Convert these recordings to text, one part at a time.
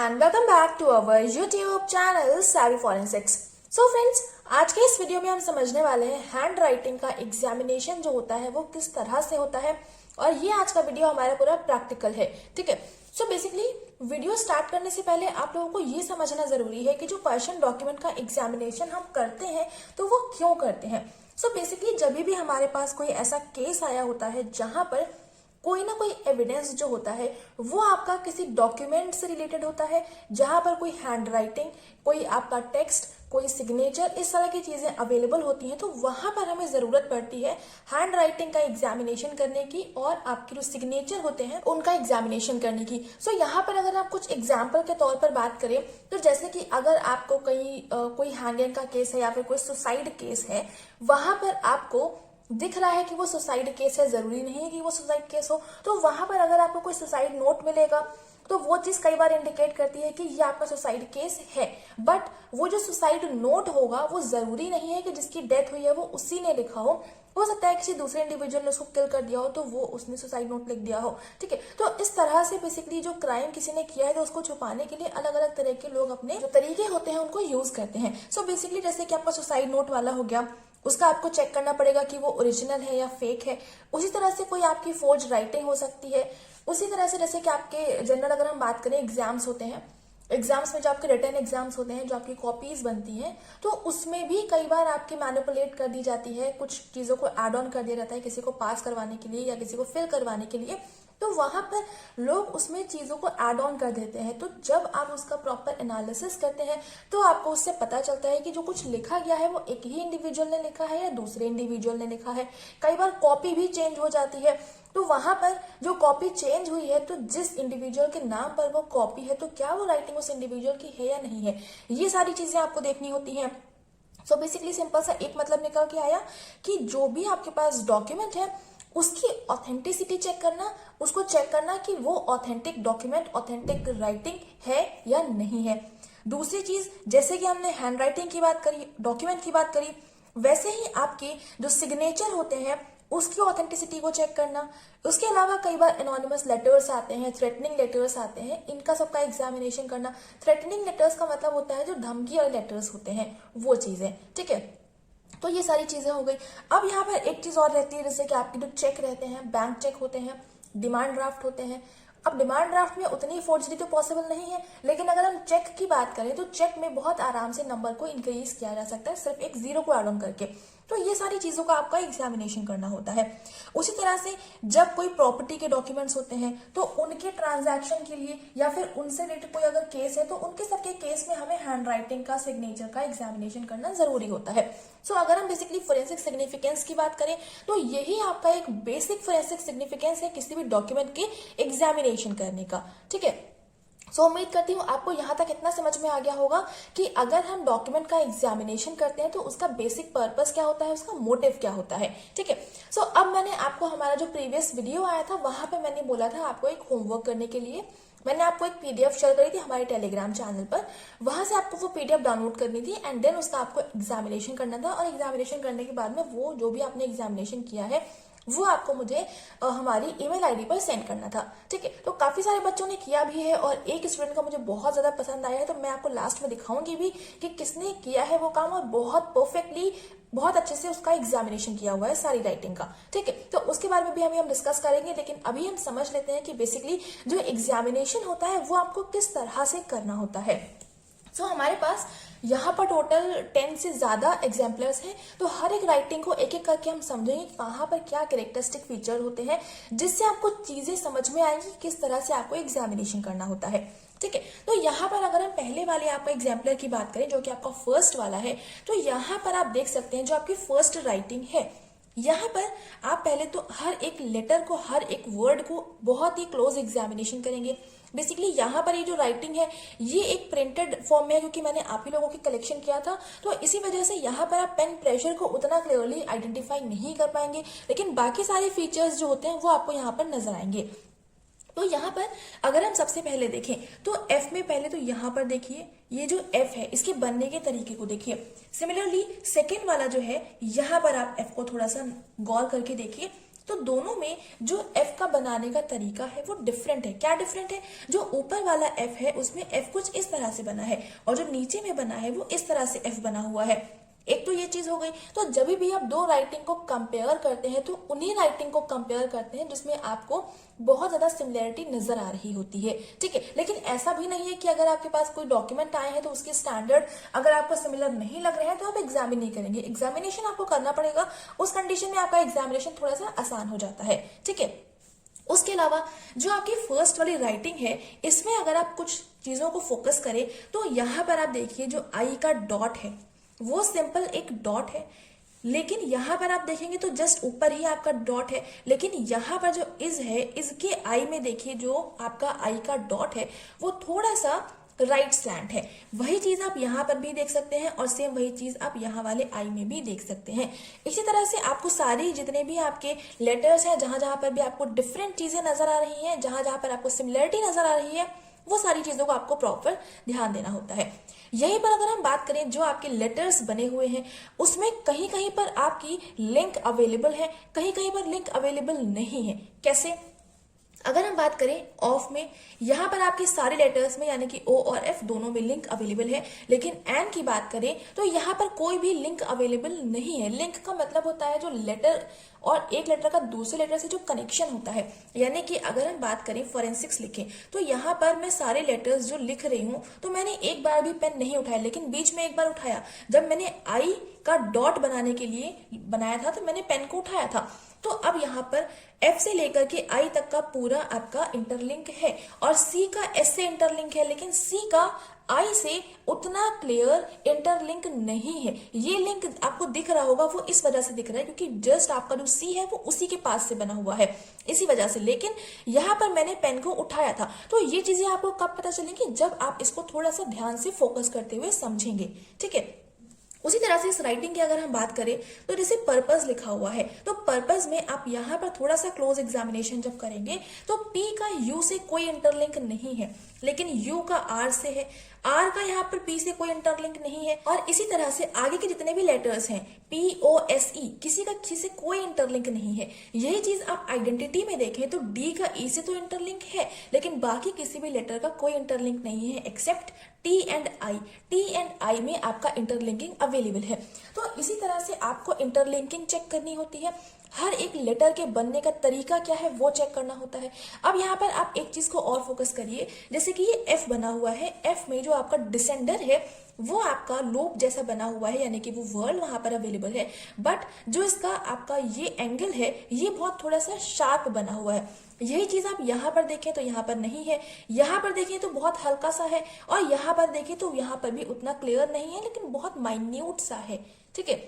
and welcome back to our YouTube channel Savvy Forensics। So friends, आज के इस video में हम समझने वाले हैं हैंड राइटिंग का एग्जामिनेशन जो होता है वो किस तरह से होता है, और ये आज का वीडियो हमारा पूरा प्रैक्टिकल है। ठीक है, सो बेसिकली वीडियो स्टार्ट करने से पहले आप लोगों को ये समझना जरूरी है कि जो पर्सन डॉक्यूमेंट का एग्जामिनेशन हम करते हैं तो वो क्यों करते हैं। सो बेसिकली जब भी हमारे पास कोई ऐसा केस आया होता है जहां पर कोई ना कोई एविडेंस जो होता है वो आपका किसी डॉक्यूमेंट से रिलेटेड होता है, जहां पर कोई हैंड राइटिंग, कोई आपका टेक्स्ट, कोई सिग्नेचर, इस तरह की चीजें अवेलेबल होती हैं, तो वहां पर हमें जरूरत पड़ती है हैंड राइटिंग का एग्जामिनेशन करने की और आपके जो सिग्नेचर होते हैं उनका एग्जामिनेशन करने की। सो यहाँ पर अगर आप कुछ एग्जाम्पल के तौर पर बात करें तो जैसे कि अगर आपको कहीं कोई हैंगिंग का केस है या फिर कोई सुसाइड केस है, वहां पर आपको दिख रहा है कि वो सुसाइड केस है, जरूरी नहीं है कि वो सुसाइड केस हो, तो वहां पर अगर आपको कोई सुसाइड नोट मिलेगा तो वो चीज कई बार इंडिकेट करती है कि ये आपका सुसाइड केस है। बट वो जो सुसाइड नोट होगा वो जरूरी नहीं है कि जिसकी डेथ हुई है वो उसी ने लिखा हो सकता है किसी दूसरे इंडिविजुअल ने उसको किल कर दिया हो तो वो उसने सुसाइड नोट लिख दिया हो। ठीक है, तो इस तरह से बेसिकली जो क्राइम किसी ने किया है तो उसको छुपाने के लिए अलग अलग तरह के लोग अपने जो तरीके होते हैं उनको यूज करते हैं। सो बेसिकली जैसे कि आपका सुसाइड नोट वाला हो गया, उसका आपको चेक करना पड़ेगा कि वो ओरिजिनल है या फेक है। उसी तरह से कोई आपकी फोर्ज राइटिंग हो सकती है। उसी तरह से जैसे कि आपके जनरल अगर हम बात करें एग्जाम्स होते हैं, एग्जाम्स में जो आपके रिटर्न एग्जाम्स होते हैं, जो आपकी कॉपीज बनती हैं, तो उसमें भी कई बार आपकी मैनिपुलेट कर दी जाती है, कुछ चीजों को एड ऑन कर दिया जाता है किसी को पास करवाने के लिए या किसी को फिल करवाने के लिए, तो वहां पर लोग उसमें चीजों को एड ऑन कर देते हैं। तो जब आप उसका प्रॉपर एनालिसिस करते हैं तो आपको उससे पता चलता है कि जो कुछ लिखा गया है वो एक ही इंडिविजुअल ने लिखा है या दूसरे इंडिविजुअल ने लिखा है। कई बार कॉपी भी चेंज हो जाती है, तो वहां पर जो कॉपी चेंज हुई है तो जिस इंडिविजुअल के नाम पर वो कॉपी है तो क्या वो राइटिंग उस इंडिविजुअल की है या नहीं है, ये सारी चीजें आपको देखनी होती हैं। सो बेसिकली सिंपल सा एक मतलब निकल के आया कि जो भी आपके पास डॉक्यूमेंट है उसकी ऑथेंटिसिटी चेक करना, उसको चेक करना कि वो ऑथेंटिक डॉक्यूमेंट, ऑथेंटिक राइटिंग है या नहीं है। दूसरी चीज, जैसे कि हमने हैंड राइटिंग की बात करी, डॉक्यूमेंट की बात करी, वैसे ही आपके जो सिग्नेचर होते हैं उसकी ऑथेंटिसिटी को चेक करना। उसके अलावा कई बार एनोनिमस लेटर्स आते हैं, थ्रेटनिंग लेटर्स आते हैं, इनका सबका एग्जामिनेशन करना। थ्रेटनिंग लेटर्स का मतलब होता है जो धमकी वाले लेटर्स होते हैं वो चीजें। ठीक है, तो ये सारी चीजें हो गई। अब यहाँ पर एक चीज और रहती है, जैसे कि आपके जो चेक रहते हैं, बैंक चेक होते हैं, डिमांड ड्राफ्ट होते हैं। अब डिमांड ड्राफ्ट में उतनी फोर्जरी तो पॉसिबल नहीं है, लेकिन अगर हम चेक की बात करें तो चेक में बहुत आराम से नंबर को इंक्रीज किया जा सकता है सिर्फ एक जीरो को एड ऑन करके। तो ये सारी चीजों का आपका एग्जामिनेशन करना होता है। उसी तरह से जब कोई प्रॉपर्टी के डॉक्यूमेंट्स होते हैं तो उनके ट्रांजैक्शन के लिए या फिर उनसे रिलेटेड कोई अगर केस है तो उनके सबके केस में हमें हैंड राइटिंग का, सिग्नेचर का एग्जामिनेशन करना जरूरी होता है। सो अगर हम बेसिकली फोरेंसिक सिग्निफिकेंस की बात करें तो यही आपका एक बेसिक फोरेंसिक सिग्निफिकेंस है किसी भी डॉक्यूमेंट के एग्जामिनेशन करने का। ठीक है, सो उम्मीद करती हूँ आपको यहाँ तक इतना समझ में आ गया होगा कि अगर हम डॉक्यूमेंट का एग्जामिनेशन करते हैं तो उसका बेसिक पर्पस क्या होता है, उसका मोटिव क्या होता है। ठीक है, सो अब मैंने आपको हमारा जो प्रीवियस वीडियो आया था वहां पे मैंने बोला था आपको एक होमवर्क करने के लिए मैंने आपको एक पीडीएफ शेयर करी थी हमारे टेलीग्राम चैनल पर। वहां से आपको वो पीडीएफ डाउनलोड करनी थी एंड देन उसका आपको एग्जामिनेशन करना था, और एग्जामिनेशन करने के बाद में वो जो भी आपने एग्जामिनेशन किया है वो आपको मुझे हमारी ईमेल आईडी पर सेंड करना था। ठीक है, तो काफी सारे बच्चों ने किया भी है और एक स्टूडेंट का मुझे बहुत ज्यादा पसंद आया है, तो मैं आपको लास्ट में दिखाऊंगी भी कि किसने किया है वो काम और बहुत परफेक्टली, बहुत अच्छे से उसका एग्जामिनेशन किया हुआ है सारी राइटिंग का। ठीक है, तो उसके बारे में भी हम डिस्कस करेंगे, लेकिन अभी हम समझ लेते हैं कि बेसिकली जो एग्जामिनेशन होता है वो आपको किस तरह से करना होता है। सो हमारे पास यहाँ पर टोटल 10 से ज्यादा एग्जाम्पलर्स हैं, तो हर एक राइटिंग को एक एक करके हम समझेंगे कहाँ पर क्या कैरेक्टरिस्टिक फीचर होते हैं, जिससे आपको चीजें समझ में आएंगी किस तरह से आपको एग्जामिनेशन करना होता है। ठीक है, तो यहाँ पर अगर हम पहले वाले आपका एग्जाम्पलर की बात करें जो कि आपका फर्स्ट वाला है, तो यहाँ पर आप देख सकते हैं जो आपकी फर्स्ट राइटिंग है, यहाँ पर आप पहले तो हर एक लेटर को, हर एक वर्ड को बहुत ही क्लोज एग्जामिनेशन करेंगे। बेसिकली यहाँ पर ये जो राइटिंग है ये एक प्रिंटेड फॉर्म में है क्योंकि मैंने आप ही लोगों की कलेक्शन किया था, तो इसी वजह से यहाँ पर आप पेन प्रेशर को उतना क्लियरली आइडेंटिफाई नहीं कर पाएंगे, लेकिन बाकी सारे फीचर्स जो होते हैं वो आपको यहाँ पर नजर आएंगे। तो यहाँ पर अगर हम सबसे पहले देखें तो एफ में पहले तो यहाँ पर देखिए ये जो एफ है इसके बनने के तरीके को देखिए। सिमिलरली सेकेंड वाला जो है यहाँ पर आप एफ को थोड़ा सा गौर करके देखिए, तो दोनों में जो एफ का बनाने का तरीका है वो डिफरेंट है। क्या डिफरेंट है? जो ऊपर वाला एफ है उसमें एफ कुछ इस तरह से बना है और जो नीचे में बना है वो इस तरह से एफ बना हुआ है। एक तो ये चीज हो गई। तो जब भी आप दो राइटिंग को कंपेयर करते हैं तो उन्हीं राइटिंग को कंपेयर करते हैं जिसमें आपको बहुत ज्यादा सिमिलरिटी नजर आ रही होती है, ठीक है। लेकिन ऐसा भी नहीं है कि अगर आपके पास कोई डॉक्यूमेंट आए हैं तो उसके स्टैंडर्ड अगर आपको सिमिलर नहीं लग रहे हैं तो आप एग्जामिन नहीं करेंगे। एग्जामिनेशन आपको करना पड़ेगा, उस कंडीशन में आपका एग्जामिनेशन थोड़ा सा आसान हो जाता है, ठीक है। उसके अलावा जो आपकी फर्स्ट वाली राइटिंग है इसमें अगर आप कुछ चीजों को फोकस करें तो यहाँ पर आप देखिए जो आई का डॉट है वो सिंपल एक डॉट है, लेकिन यहां पर आप देखेंगे तो जस्ट ऊपर ही आपका डॉट है, लेकिन यहां पर जो इज है इसके आई में देखिए जो आपका आई का डॉट है वो थोड़ा सा राइट स्लैंट है। वही चीज आप यहां पर भी देख सकते हैं और सेम वही चीज आप यहां वाले आई में भी देख सकते हैं। इसी तरह से आपको सारी जितने भी आपके लेटर्स हैं जहां जहां पर भी आपको डिफरेंट चीजें नजर आ रही हैं, जहां जहां पर आपको सिमिलरिटी नजर आ रही है, वो सारी चीजों को आपको प्रॉपर ध्यान देना होता है। यहीं पर अगर हम बात करें जो आपके लेटर्स बने हुए हैं उसमें कहीं कहीं पर आपकी लिंक अवेलेबल है, कहीं कहीं पर लिंक अवेलेबल नहीं है। कैसे? अगर हम बात करें ऑफ में, यहां पर आपके सारे लेटर्स में यानी कि ओ और एफ दोनों में लिंक अवेलेबल है, लेकिन एन की बात करें तो यहां पर कोई भी लिंक अवेलेबल नहीं है। लिंक का मतलब होता है जो लेटर और एक लेटर का दूसरे लेटर से जो कनेक्शन होता है। यानी कि अगर हम बात करें फोरेंसिक्स लिखें तो यहाँ पर मैं सारे लेटर्स जो लिख रही हूँ तो मैंने एक बार भी पेन नहीं उठाया, लेकिन बीच में एक बार उठाया जब मैंने आई का डॉट बनाने के लिए बनाया था तो मैंने पेन को उठाया था। तो अब यहाँ पर एफ से लेकर के आई तक का पूरा आपका इंटरलिंक है और सी का एस से इंटरलिंक है, लेकिन सी का आई से उतना क्लियर इंटरलिंक नहीं है। ये लिंक आपको दिख रहा होगा वो इस वजह से दिख रहा है क्योंकि जस्ट आपका जो सी है वो उसी के पास से बना हुआ है, इसी वजह से। लेकिन यहाँ पर मैंने पेन को उठाया था। तो ये चीजें आपको कब पता चलेंगी? जब आप इसको थोड़ा सा ध्यान से फोकस करते हुए समझेंगे, ठीक है। उसी तरह से इस राइटिंग की अगर हम बात करें तो जैसे पर्पस लिखा हुआ है तो पर्पस में आप यहाँ पर थोड़ा सा क्लोज एग्जामिनेशन जब करेंगे तो पी का यू से कोई इंटरलिंक नहीं है, लेकिन यू का आर से है, आर का यहाँ पर पी से कोई इंटरलिंक नहीं है। और इसी तरह से आगे के जितने भी लेटर्स हैं पी ओ एस ई किसी का किसी से कोई इंटरलिंक नहीं है। यही चीज आप आइडेंटिटी में देखें तो डी का ई से तो इंटरलिंक है, लेकिन बाकी किसी भी लेटर का कोई इंटरलिंक नहीं है except T and I. T and I में आपका इंटरलिंकिंग अवेलेबल है। तो इसी तरह से आपको इंटरलिंकिंग चेक करनी होती है। हर एक लेटर के बनने का तरीका क्या है वो चेक करना होता है। अब यहाँ पर आप एक चीज को और फोकस करिए, जैसे कि ये एफ बना हुआ है, एफ में जो आपका डिसेंडर है वो आपका लोब जैसा बना हुआ है, यानी कि वो वर्ड वहां पर अवेलेबल है, बट जो इसका आपका ये एंगल है ये बहुत थोड़ा सा शार्प बना हुआ है। यही चीज आप यहाँ पर देखें तो यहाँ पर नहीं है, यहाँ पर देखें तो बहुत हल्का सा है, और यहाँ पर देखें तो यहाँ पर भी उतना क्लियर नहीं है लेकिन बहुत माइन्यूट सा है, ठीक है।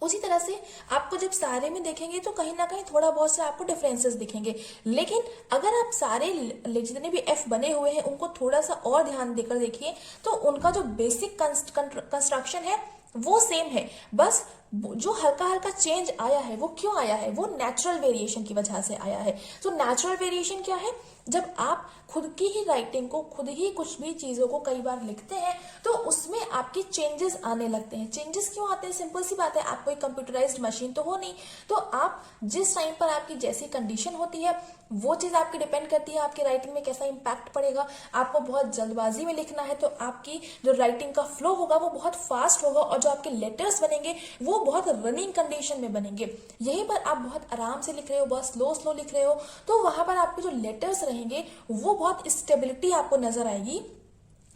उसी तरह से आपको जब सारे में देखेंगे तो कहीं ना कहीं थोड़ा बहुत से आपको डिफरेंसेस दिखेंगे, लेकिन अगर आप सारे जितने भी एफ बने हुए हैं उनको थोड़ा सा और ध्यान देकर देखिए तो उनका जो बेसिक कंस्ट्रक्शन है वो सेम है। बस जो हल्का हल्का चेंज आया है वो क्यों आया है? वो नेचुरल वेरिएशन की वजह से आया है। तो नेचुरल वेरिएशन क्या है? जब आप खुद की ही राइटिंग को, खुद ही कुछ भी चीजों को कई बार लिखते हैं तो उसमें आपके चेंजेस आने लगते हैं। चेंजेस क्यों आते हैं? सिंपल सी बात है, आप कोई कंप्यूटराइज्ड मशीन तो हो नहीं, तो आप जिस टाइम पर आपकी जैसी कंडीशन होती है वो चीज आपकी डिपेंड करती है आपकी राइटिंग में कैसा इंपैक्ट पड़ेगा। आपको बहुत जल्दबाजी में लिखना है तो आपकी जो राइटिंग का फ्लो होगा वो बहुत फास्ट होगा, और जो आपके लेटर्स बनेंगे वो बहुत रनिंग कंडीशन में बनेंगे। यहीं पर आप बहुत आराम से लिख रहे हो, बहुत स्लो स्लो लिख रहे हो, तो वहां पर आपके जो लेटर्स रहेंगे वो बहुत स्टेबिलिटी आपको नजर आएगी।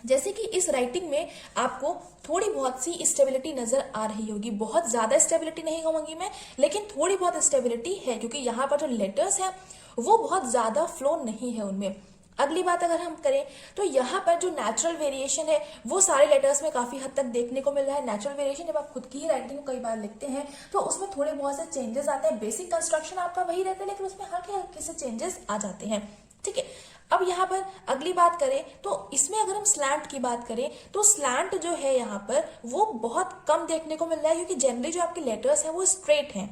जैसे कि इस राइटिंग में आपको थोड़ी बहुत सी स्टेबिलिटी नजर आ रही होगी, बहुत ज्यादा स्टेबिलिटी नहीं कहूंगी मैं, लेकिन थोड़ी बहुत स्टेबिलिटी है, क्योंकि यहाँ पर जो लेटर्स हैं वो बहुत ज्यादा फ्लो नहीं है उनमें। अगली बात अगर हम करें तो यहाँ पर जो नेचुरल वेरिएशन है वो सारे लेटर्स में काफी हद तक देखने को मिल रहा है। नेचुरल वेरिएशन जब आप खुद की ही राइटिंग को कई बार लिखते हैं तो उसमें थोड़े बहुत से चेंजेस आते हैं। बेसिक कंस्ट्रक्शन आपका वही रहता है लेकिन उसमें हल्के हल्के से चेंजेस आ जाते हैं, ठीक है। अब यहाँ पर अगली बात करें तो इसमें अगर हम स्लैंट की बात करें तो स्लैंट जो है यहाँ पर वो बहुत कम देखने को मिल रहा है, क्योंकि जनरली जो आपके लेटर्स हैं वो स्ट्रेट हैं,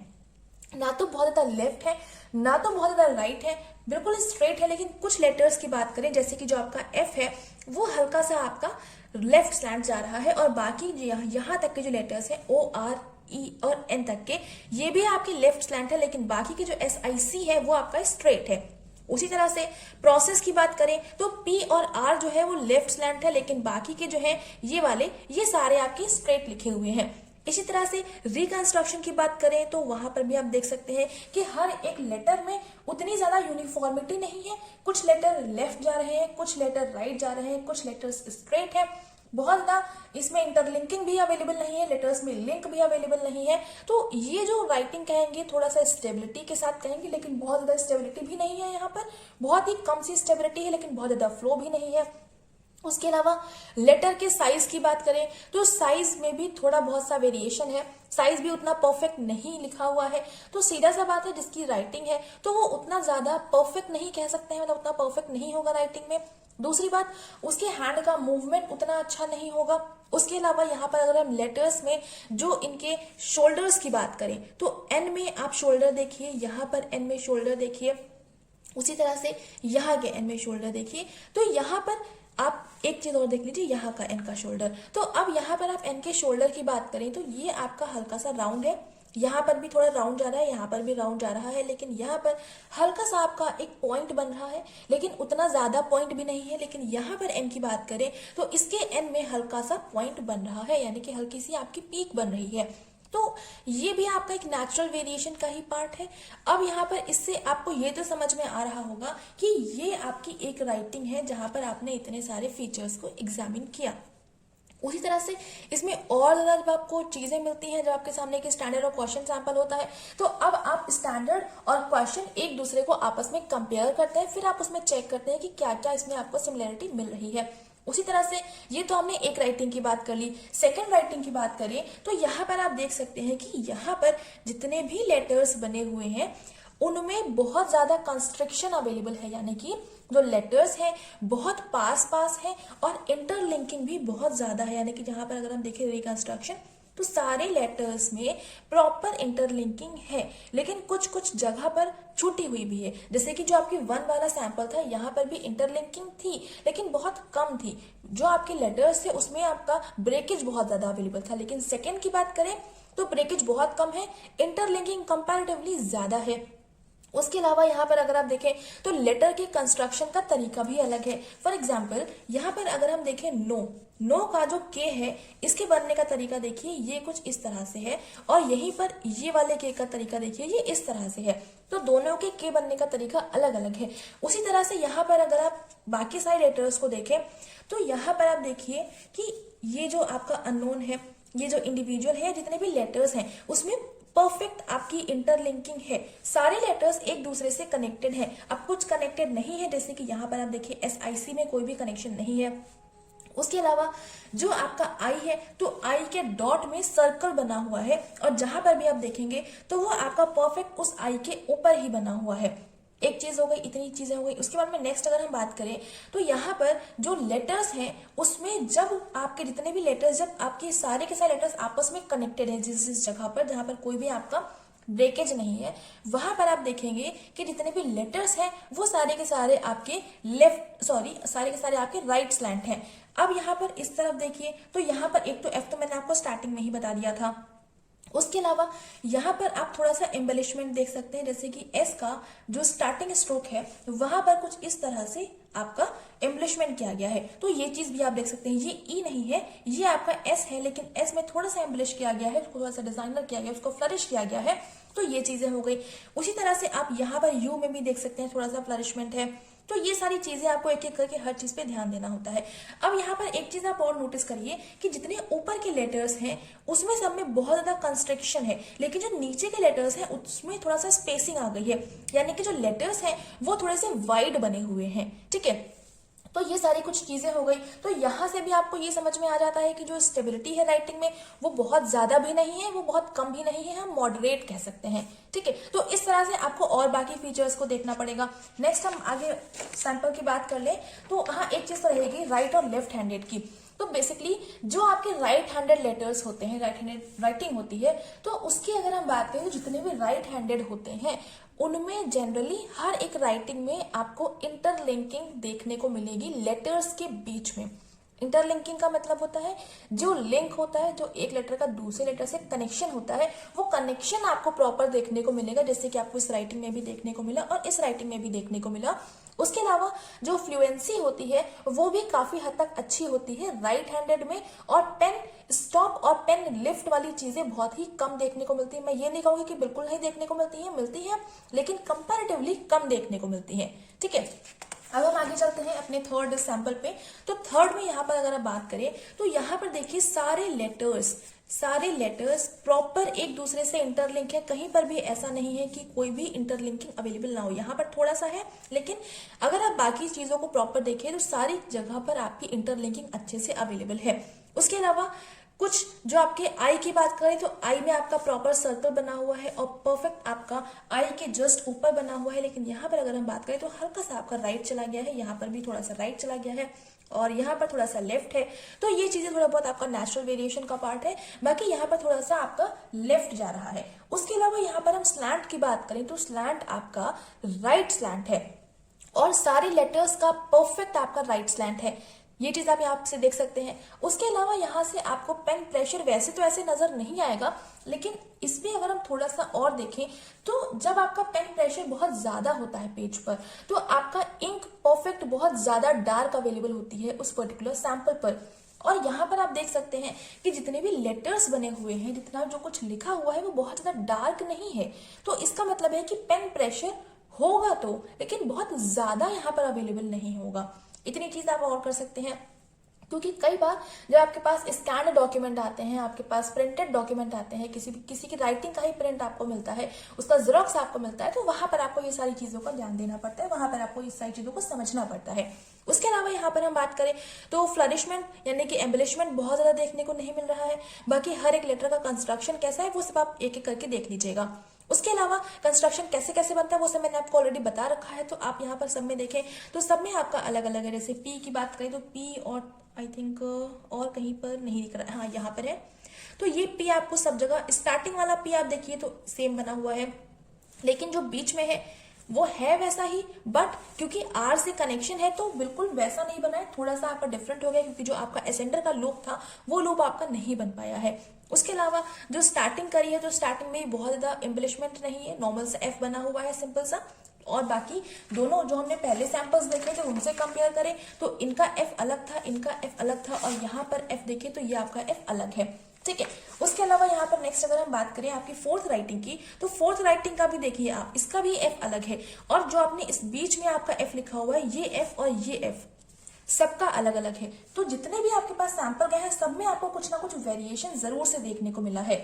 ना तो बहुत ज्यादा लेफ्ट है ना तो बहुत ज्यादा राइट है, बिल्कुल स्ट्रेट है। लेकिन कुछ लेटर्स की बात करें जैसे कि जो आपका एफ है वो हल्का सा आपका लेफ्ट स्लैंट जा रहा है, और बाकी यहाँ तक के जो लेटर्स हैं ओ आर ई और एन तक के, ये भी आपकी लेफ्ट स्लैंट है, लेकिन बाकी की जो SIC है वो आपका स्ट्रेट है। उसी तरह से प्रोसेस की बात करें तो P और R जो है वो लेफ्ट स्लैंट है, लेकिन बाकी के जो है ये वाले ये सारे आपके स्ट्रेट लिखे हुए हैं। इसी तरह से रिकंस्ट्रक्शन की बात करें तो वहां पर भी आप देख सकते हैं कि हर एक लेटर में उतनी ज्यादा यूनिफॉर्मिटी नहीं है। कुछ लेटर लेफ्ट जा रहे हैं, कुछ लेटर राइट जा रहे हैं, कुछ लेटर्स स्ट्रेट है। बहुत ज्यादा इसमें इंटरलिंकिंग भी अवेलेबल नहीं है, लेटर्स में लिंक भी अवेलेबल नहीं है। तो ये जो राइटिंग कहेंगे थोड़ा सा स्टेबिलिटी के साथ कहेंगे, लेकिन बहुत ज्यादा स्टेबिलिटी भी नहीं है। यहाँ पर बहुत ही कम सी स्टेबिलिटी है, लेकिन बहुत ज्यादा फ्लो भी नहीं है। उसके अलावा लेटर के साइज की बात करें तो साइज में भी थोड़ा बहुत सा वेरिएशन है, साइज भी उतना परफेक्ट नहीं लिखा हुआ है। तो सीधा सा बात है, जिसकी राइटिंग है तो वो उतना ज्यादा परफेक्ट नहीं कह सकते हैं, मतलब उतना परफेक्ट नहीं होगा राइटिंग में। दूसरी बात, उसके हैंड का मूवमेंट उतना अच्छा नहीं होगा। उसके अलावा यहाँ पर अगर हम लेटर्स में जो इनके शोल्डर्स की बात करें तो एन में आप शोल्डर देखिए, यहाँ पर एन में शोल्डर देखिए, उसी तरह से यहाँ के एन में शोल्डर देखिए। तो यहाँ पर आप एक चीज और देख लीजिए, यहाँ का एन का शोल्डर। तो अब यहाँ पर आप एन के शोल्डर की बात करें तो ये आपका हल्का सा राउंड है, यहाँ पर भी थोड़ा राउंड जा रहा है, यहाँ पर भी राउंड जा रहा है, लेकिन यहाँ पर हल्का सा आपका एक पॉइंट बन रहा है, लेकिन उतना ज्यादा पॉइंट भी नहीं है। लेकिन यहाँ पर एन की बात करें तो इसके एन में हल्का सा पॉइंट बन रहा है, यानी कि हल्की सी आपकी पीक बन रही है। तो ये भी आपका एक नेचुरल वेरिएशन का ही पार्ट है। अब यहाँ पर इससे आपको ये तो समझ में आ रहा होगा कि ये आपकी एक राइटिंग है जहां पर आपने इतने सारे फीचर्स को एग्जामिन किया। उसी तरह से इसमें और ज्यादा जब आपको चीजें मिलती हैं, जब आपके सामने एक स्टैंडर्ड और क्वेश्चन सैंपल होता है, तो अब आप स्टैंडर्ड और क्वेश्चन एक दूसरे को आपस में कंपेयर करते हैं, फिर आप उसमें चेक करते हैं कि क्या क्या इसमें आपको सिमिलरिटी मिल रही है। उसी तरह से ये तो हमने एक राइटिंग की बात कर ली। सेकंड राइटिंग की बात करें तो यहाँ पर आप देख सकते हैं कि यहाँ पर जितने भी लेटर्स बने हुए हैं उनमें बहुत ज्यादा कंस्ट्रक्शन अवेलेबल है, यानी कि जो लेटर्स हैं बहुत पास पास हैं और इंटरलिंकिंग भी बहुत ज्यादा है। यानी कि जहां पर अगर हम देखें रिकंस्ट्रक्शन तो सारे लेटर्स में प्रॉपर इंटरलिंकिंग है, लेकिन कुछ कुछ जगह पर छूटी हुई भी है। जैसे कि जो आपकी 1 वाला सैंपल था, यहाँ पर भी इंटरलिंकिंग थी, लेकिन बहुत कम थी। जो आपके लेटर्स थे उसमें आपका ब्रेकेज बहुत ज्यादा अवेलेबल था, लेकिन सेकेंड की बात करें तो ब्रेकेज बहुत कम है, इंटरलिंकिंग कंपैरेटिवली ज्यादा है। उसके अलावा यहाँ पर अगर आप देखें तो लेटर के कंस्ट्रक्शन का तरीका भी अलग है। फॉर एग्जाम्पल यहाँ पर अगर हम देखें नो का जो के है इसके बनने का तरीका देखिए, ये कुछ इस तरह से है, और यहीं पर ये वाले के का तरीका देखिए, ये इस तरह से है। तो दोनों के बनने का तरीका अलग अलग है। उसी तरह से यहाँ पर अगर आप बाकी सारे लेटर्स को देखें तो यहाँ पर आप देखिए कि ये जो आपका अननोन है, ये जो इंडिविजुअल है, जितने भी लेटर्स हैं उसमें परफेक्ट आपकी इंटरलिंकिंग है। सारे लेटर्स एक दूसरे से कनेक्टेड हैं। अब कुछ कनेक्टेड नहीं है, जैसे कि यहाँ पर आप देखिए SIC में कोई भी कनेक्शन नहीं है। उसके अलावा जो आपका आई है तो आई के डॉट में सर्कल बना हुआ है, और जहां पर भी आप देखेंगे तो वो आपका परफेक्ट उस आई के ऊपर ही बना हुआ है। एक चीज हो गई, इतनी चीजें हो गई। उसके बाद में नेक्स्ट अगर हम बात करें तो यहाँ पर जो लेटर्स हैं उसमें जब आपके जितने भी लेटर्स, जब आपके सारे के सारे लेटर्स आपस में कनेक्टेड है, जिस जगह पर जहां पर कोई भी आपका ब्रेकेज नहीं है, वहां पर आप देखेंगे कि जितने भी लेटर्स हैं वो सारे के सारे आपके सारे के सारे आपके राइट स्लैंट हैं। अब यहाँ पर इस तरफ देखिए तो यहाँ पर एक तो एफ तो मैंने आपको स्टार्टिंग में ही बता दिया था। उसके अलावा यहाँ पर आप थोड़ा सा एम्बेलिशमेंट देख सकते हैं, जैसे कि एस का जो स्टार्टिंग स्ट्रोक है वहां पर कुछ इस तरह से आपका एम्बेलिशमेंट किया गया है। तो ये चीज भी आप देख सकते हैं, ये ई नहीं है, ये आपका एस है, लेकिन एस में थोड़ा सा एम्बेलिश किया गया है, थोड़ा सा डिजाइनर किया गया है, उसको फ्लरिश किया गया है। तो ये चीजें हो गई। उसी तरह से आप यहाँ पर यू में भी देख सकते हैं थोड़ा सा फ्लरिशमेंट है। तो ये सारी चीजें आपको एक एक करके हर चीज पे ध्यान देना होता है। अब यहाँ पर एक चीज आप और नोटिस करिए कि जितने ऊपर के लेटर्स हैं उसमें सब में बहुत ज्यादा कंस्ट्रक्शन है, लेकिन जो नीचे के लेटर्स हैं उसमें थोड़ा सा स्पेसिंग आ गई है, यानी कि जो लेटर्स हैं वो थोड़े से वाइड बने हुए हैं। ठीक है, तो ये सारी कुछ चीजें हो गई। तो यहाँ से भी आपको ये समझ में आ जाता है कि जो स्टेबिलिटी है राइटिंग में वो बहुत ज्यादा भी नहीं है, वो बहुत कम भी नहीं है, हम मॉडरेट कह सकते हैं। ठीक है, तो इस तरह से आपको और बाकी फीचर्स को देखना पड़ेगा। नेक्स्ट हम आगे सैंपल की बात कर ले तो हाँ एक चीज तो रहेगी राइट और लेफ्ट हैंडेड की। तो बेसिकली जो आपके राइट हैंडेड लेटर्स होते हैं, राइट हैंडेड राइटिंग होती है, तो उसकी अगर हम बात करें तो जितने भी राइट हैंडेड होते हैं उनमें जनरली हर एक राइटिंग में आपको इंटरलिंकिंग देखने को मिलेगी लेटर्स के बीच में। इंटरलिंकिंग का मतलब होता है जो लिंक होता है, जो एक लेटर का दूसरे लेटर से कनेक्शन होता है, वो कनेक्शन आपको प्रॉपर देखने को मिलेगा, जैसे कि आपको इस राइटिंग में भी देखने को मिला और इस राइटिंग में भी देखने को मिला। उसके अलावा जो फ्लुएंसी होती है वो भी काफी हद तक अच्छी होती है राइट हैंडेड में, और पेन स्टॉप और पेन लिफ्ट वाली चीजें बहुत ही कम देखने को मिलती है। मैं ये नहीं कहूंगी कि बिल्कुल नहीं देखने को मिलती है, लेकिन कंपैरेटिवली कम देखने को मिलती है। ठीक है, अब हम आगे चलते हैं अपने थर्ड सैंपल पे। तो थर्ड में यहाँ पर अगर आप बात करें तो यहाँ पर देखिए सारे लेटर्स प्रॉपर एक दूसरे से इंटरलिंक है। कहीं पर भी ऐसा नहीं है कि कोई भी इंटरलिंकिंग अवेलेबल ना हो। यहाँ पर थोड़ा सा है, लेकिन अगर आप बाकी चीजों को प्रॉपर देखें तो सारी जगह पर आपकी इंटरलिंकिंग अच्छे से अवेलेबल है। उसके अलावा कुछ जो आपके आई की बात करें तो आई में आपका प्रॉपर सर्कल बना हुआ है और परफेक्ट आपका आई के जस्ट ऊपर बना हुआ है, लेकिन यहाँ पर अगर हम बात करें तो हल्का सा आपका राइट चला गया है, यहाँ पर भी थोड़ा सा राइट चला गया है और यहाँ पर थोड़ा सा लेफ्ट है। तो ये चीजें थोड़ा बहुत आपका नेचुरल वेरिएशन का पार्ट है, बाकी यहाँ पर थोड़ा सा आपका लेफ्ट जा रहा है। उसके अलावा यहाँ पर हम स्लैंट की बात करें तो स्लैंट आपका राइट स्लैंट है और सारे लेटर्स का परफेक्ट आपका राइट स्लैंट है। ये चीज आप यहाँ से देख सकते हैं। उसके अलावा यहाँ से आपको पेन प्रेशर वैसे तो ऐसे नजर नहीं आएगा, लेकिन इसमें अगर हम थोड़ा सा और देखें तो जब आपका पेन प्रेशर बहुत ज्यादा होता है पेज पर तो आपका इंक परफेक्ट बहुत ज्यादा डार्क अवेलेबल होती है उस पर्टिकुलर सैंपल पर। और यहाँ पर आप देख सकते हैं कि जितने भी लेटर्स बने हुए हैं, जितना जो कुछ लिखा हुआ है वो बहुत ज्यादा डार्क नहीं है। तो इसका मतलब है कि पेन प्रेशर होगा तो, लेकिन बहुत ज्यादा यहाँ पर अवेलेबल नहीं होगा। इतनी चीज आप और कर सकते हैं, क्योंकि कई बार जब आपके पास स्कैन डॉक्यूमेंट आते हैं, आपके पास प्रिंटेड डॉक्यूमेंट आते हैं, किसी की राइटिंग का ही प्रिंट आपको मिलता है, उसका जेरोक्स आपको मिलता है, तो वहां पर आपको ये सारी चीजों का ध्यान देना पड़ता है, वहां पर आपको ये सारी चीजों को समझना पड़ता है। उसके अलावा यहाँ पर हम बात करें तो फ्लरिशमेंट यानी कि एम्बलिशमेंट बहुत ज्यादा देखने को नहीं मिल रहा है। बाकी हर एक लेटर का कंस्ट्रक्शन कैसा है वो सब आप एक एक करके देख लीजिएगा। उसके अलावा कंस्ट्रक्शन कैसे कैसे बनता है वो सब मैंने आपको ऑलरेडी बता रखा है, तो आप यहाँ पर सब में देखें तो सब में आपका अलग अलग है। जैसे पी की बात करें तो पी और आई थिंक और कहीं पर नहीं दिख रहा है, हाँ यहाँ पर है। तो ये पी आपको सब जगह, स्टार्टिंग वाला पी आप देखिए तो सेम बना हुआ है, लेकिन जो बीच में है वो है वैसा ही, बट क्योंकि आर से कनेक्शन है तो बिल्कुल वैसा नहीं बना है, थोड़ा सा आपका डिफरेंट हो गया, क्योंकि जो आपका एसेंडर का लूप था वो लूप आपका नहीं बन पाया है। उसके अलावा जो स्टार्टिंग करी है तो स्टार्टिंग में बहुत ज्यादा एम्बलिशमेंट नहीं है, नॉर्मल सा एफ बना हुआ है सिंपल सा। और बाकी दोनों जो हमने पहले सैंपल्स देखे थे उनसे कंपेयर करें तो इनका एफ अलग था, इनका एफ अलग था, और यहाँ पर एफ देखे तो ये आपका एफ अलग है। ठीक है, उसके अलावा यहाँ पर नेक्स्ट अगर हम बात करें आपकी फोर्थ राइटिंग की, तो फोर्थ राइटिंग का भी देखिए आप, इसका भी एफ अलग है, और जो आपने इस बीच में आपका एफ लिखा हुआ है ये एफ और ये एफ सबका अलग अलग है। तो जितने भी आपके पास सैंपल गए हैं सब में आपको कुछ ना कुछ वेरिएशन जरूर से देखने को मिला है।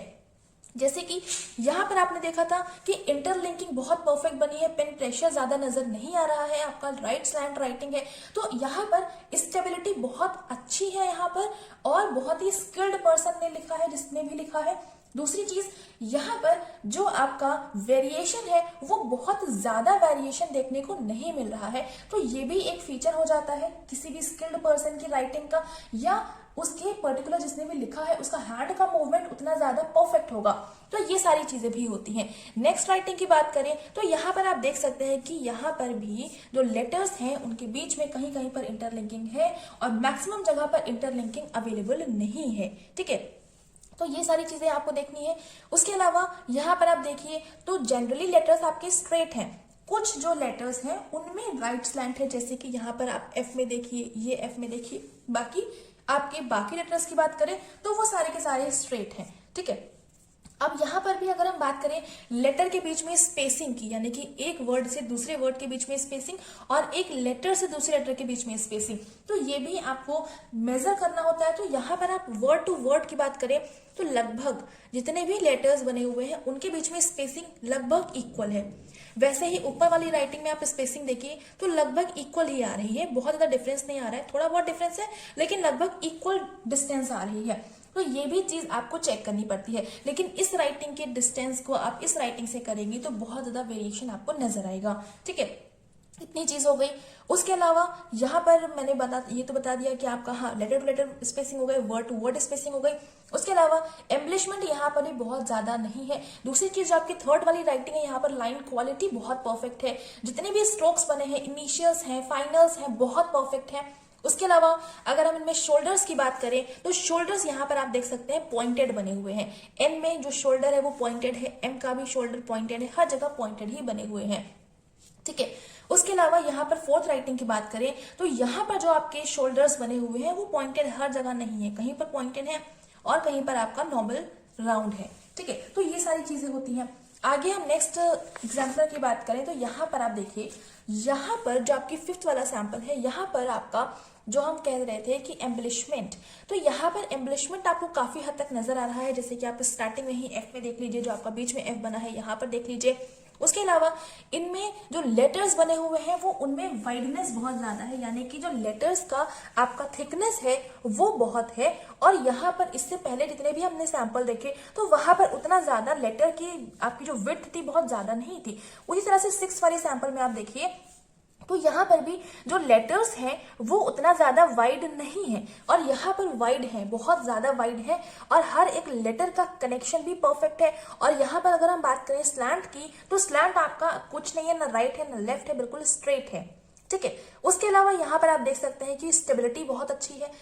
जैसे कि यहाँ पर आपने देखा था कि इंटरलिंकिंग बहुत परफेक्ट बनी है, पेन प्रेशर ज्यादा नजर नहीं आ रहा है, आपका राइट स्लैंट राइटिंग है, तो यहाँ पर स्टेबिलिटी बहुत अच्छी है यहाँ पर, और बहुत ही स्किल्ड पर्सन ने लिखा है जिसने भी लिखा है। दूसरी चीज यहाँ पर जो आपका वेरिएशन है वो बहुत ज्यादा वेरिएशन देखने को नहीं मिल रहा है, तो ये भी एक फीचर हो जाता है किसी भी स्किल्ड पर्सन की राइटिंग का, या उसके पर्टिकुलर जिसने भी लिखा है उसका हैंड का मूवमेंट उतना ज्यादा परफेक्ट होगा। तो ये सारी चीजें भी होती हैं। नेक्स्ट राइटिंग की बात करें तो यहाँ पर आप देख सकते हैं कि यहाँ पर भी जो लेटर्स हैं उनके बीच में कहीं कहीं पर इंटरलिंकिंग है और मैक्सिमम जगह पर इंटरलिंकिंग अवेलेबल नहीं है। ठीक है, तो ये सारी चीजें आपको देखनी है। उसके अलावा यहाँ पर आप देखिए तो जनरली लेटर्स आपके स्ट्रेट हैं, कुछ जो लेटर्स हैं उनमें राइट स्लैंट है, जैसे कि यहाँ पर आप एफ में देखिए, ये एफ में देखिए, बाकी आपके बाकी लेटर्स की बात करें तो वो सारे के सारे स्ट्रेट हैं। ठीक है, अब यहाँ पर भी अगर हम बात करें लेटर के बीच में स्पेसिंग की, यानी कि एक वर्ड से दूसरे वर्ड के बीच में स्पेसिंग और एक लेटर से दूसरे लेटर के बीच में स्पेसिंग, तो ये भी आपको मेजर करना होता है। तो यहाँ पर आप वर्ड टू वर्ड की बात करें तो लगभग जितने भी लेटर्स बने हुए हैं उनके बीच में स्पेसिंग लगभग इक्वल है। वैसे ही ऊपर वाली राइटिंग में आप स्पेसिंग देखिए तो लगभग इक्वल ही आ रही है, बहुत ज्यादा डिफरेंस नहीं आ रहा है, थोड़ा बहुत डिफरेंस है लेकिन लगभग इक्वल डिस्टेंस आ रही है। तो ये भी चीज आपको चेक करनी पड़ती है, लेकिन इस राइटिंग के डिस्टेंस को आप इस राइटिंग से करेंगे तो बहुत ज्यादा वेरिएशन आपको नजर आएगा। ठीक है, इतनी चीज हो गई। उसके अलावा यहाँ पर मैंने बता दिया कि आपका हाँ लेटर टू लेटर स्पेसिंग हो गई, वर्ड टू वर्ड स्पेसिंग हो गई। उसके अलावा एम्बलिशमेंट यहाँ पर भी बहुत ज्यादा नहीं है। दूसरी चीज जो आपकी थर्ड वाली राइटिंग है, यहाँ पर लाइन क्वालिटी बहुत परफेक्ट है, जितने भी स्ट्रोक्स बने हैं, इनिशियल्स हैं, फाइनल्स हैं, बहुत परफेक्ट है। उसके अलावा अगर हम इनमें शोल्डर्स की बात करें तो शोल्डर्स यहाँ पर आप देख सकते हैं पॉइंटेड बने हुए हैं। एन में जो शोल्डर है वो पॉइंटेड है, एम का भी शोल्डर पॉइंटेड है, हर जगह पॉइंटेड ही बने हुए हैं। ठीक है, उसके अलावा यहाँ पर फोर्थ राइटिंग की बात करें तो यहाँ पर जो आपके शोल्डर्स बने हुए हैं वो पॉइंटेड हर जगह नहीं है, कहीं पर पॉइंटेड है और कहीं पर आपका नॉर्मल राउंड है। ठीक है, तो ये सारी चीजें होती हैं। आगे हम नेक्स्ट एग्जाम्पल की बात करें तो यहाँ पर आप देखिए, यहाँ पर जो आपकी फिफ्थ वाला सैंपल है, यहाँ पर आपका जो हम कह रहे थे कि एम्बलिशमेंट, तो यहाँ पर एम्बलिशमेंट आपको काफी हद तक नजर आ रहा है। जैसे कि आप स्टार्टिंग में ही एफ में देख लीजिए, जो आपका बीच में एफ बना है यहाँ पर देख लीजिए। उसके अलावा इनमें जो लेटर्स बने हुए हैं वो उनमें वाइडनेस बहुत ज्यादा है, यानी कि जो लेटर्स का आपका थिकनेस है वो बहुत है। और यहाँ पर इससे पहले जितने भी हमने सैंपल देखे तो वहां पर उतना ज्यादा लेटर की आपकी जो विड्थ थी बहुत ज्यादा नहीं थी। उसी तरह से 6 वाले सैंपल में आप देखिए तो यहाँ पर भी जो लेटर्स हैं वो उतना ज्यादा वाइड नहीं है और यहाँ पर वाइड है, बहुत ज्यादा वाइड है और हर एक लेटर का कनेक्शन भी परफेक्ट है। और यहाँ पर अगर हम बात करें स्लैंट की तो स्लैंट आपका कुछ नहीं है, ना राइट है ना लेफ्ट है, बिल्कुल स्ट्रेट है। ठीक है, उसके अलावा यहाँ पर आप देख सकते हैं कि स्टेबिलिटी बहुत अच्छी है।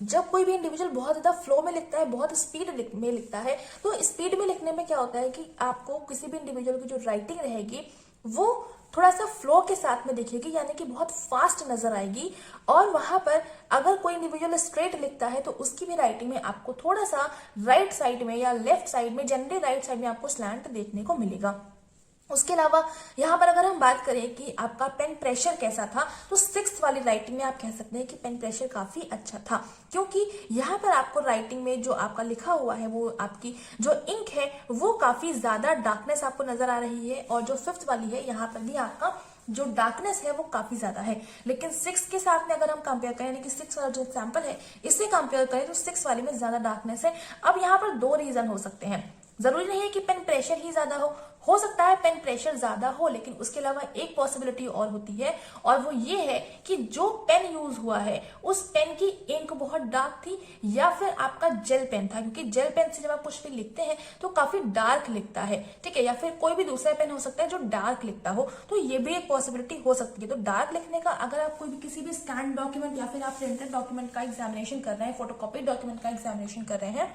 जब कोई भी इंडिविजुअल बहुत ज्यादा फ्लो में लिखता है, बहुत स्पीड में लिखता है, तो स्पीड में लिखने में क्या होता है कि आपको किसी भी इंडिविजुअल की जो राइटिंग रहेगी वो थोड़ा सा फ्लो के साथ में दिखेगी, यानी कि बहुत फास्ट नजर आएगी। और वहां पर अगर कोई इंडिविजुअल स्ट्रेट लिखता है तो उसकी भी राइटिंग में आपको थोड़ा सा राइट साइड में या लेफ्ट साइड में, जनरली राइट साइड में आपको स्लैंट देखने को मिलेगा। उसके अलावा यहाँ पर अगर हम बात करें कि आपका पेन प्रेशर कैसा था तो 6th वाली राइटिंग में आप कह सकते हैं कि पेन प्रेशर काफी अच्छा था, क्योंकि यहाँ पर आपको राइटिंग में जो आपका लिखा हुआ है वो आपकी जो इंक है वो काफी ज्यादा डार्कनेस आपको नजर आ रही है। और जो 5th वाली है यहाँ पर भी आपका जो डार्कनेस है वो काफी ज्यादा है। लेकिन 6 के साथ में अगर हम कंपेयर करें, यानी कि 6 वाला जो सैंपल है इससे कंपेयर करें तो 6 वाले में ज्यादा डार्कनेस है। अब यहाँ पर 2 रीजन हो सकते हैं, जरूरी नहीं है कि पेन प्रेशर ही ज्यादा हो सकता है पेन प्रेशर ज्यादा हो, लेकिन उसके अलावा एक पॉसिबिलिटी और होती है और वो ये है कि जो पेन यूज हुआ है उस पेन की इंक बहुत डार्क थी या फिर आपका जेल पेन था, क्योंकि जेल पेन से जब आप कुछ भी लिखते हैं तो काफी डार्क लिखता है। ठीक है, या फिर कोई भी दूसरा पेन हो सकता है जो डार्क लिखता हो, तो ये भी एक पॉसिबिलिटी हो सकती है। तो डार्क लिखने का अगर आप कोई भी किसी भी स्कैन डॉक्यूमेंट या फिर आप प्रिंटेड डॉक्यूमेंट का एग्जामिनेशन कर रहे हैं, फोटोकॉपी डॉक्यूमेंट का एग्जामिनेशन कर रहे हैं,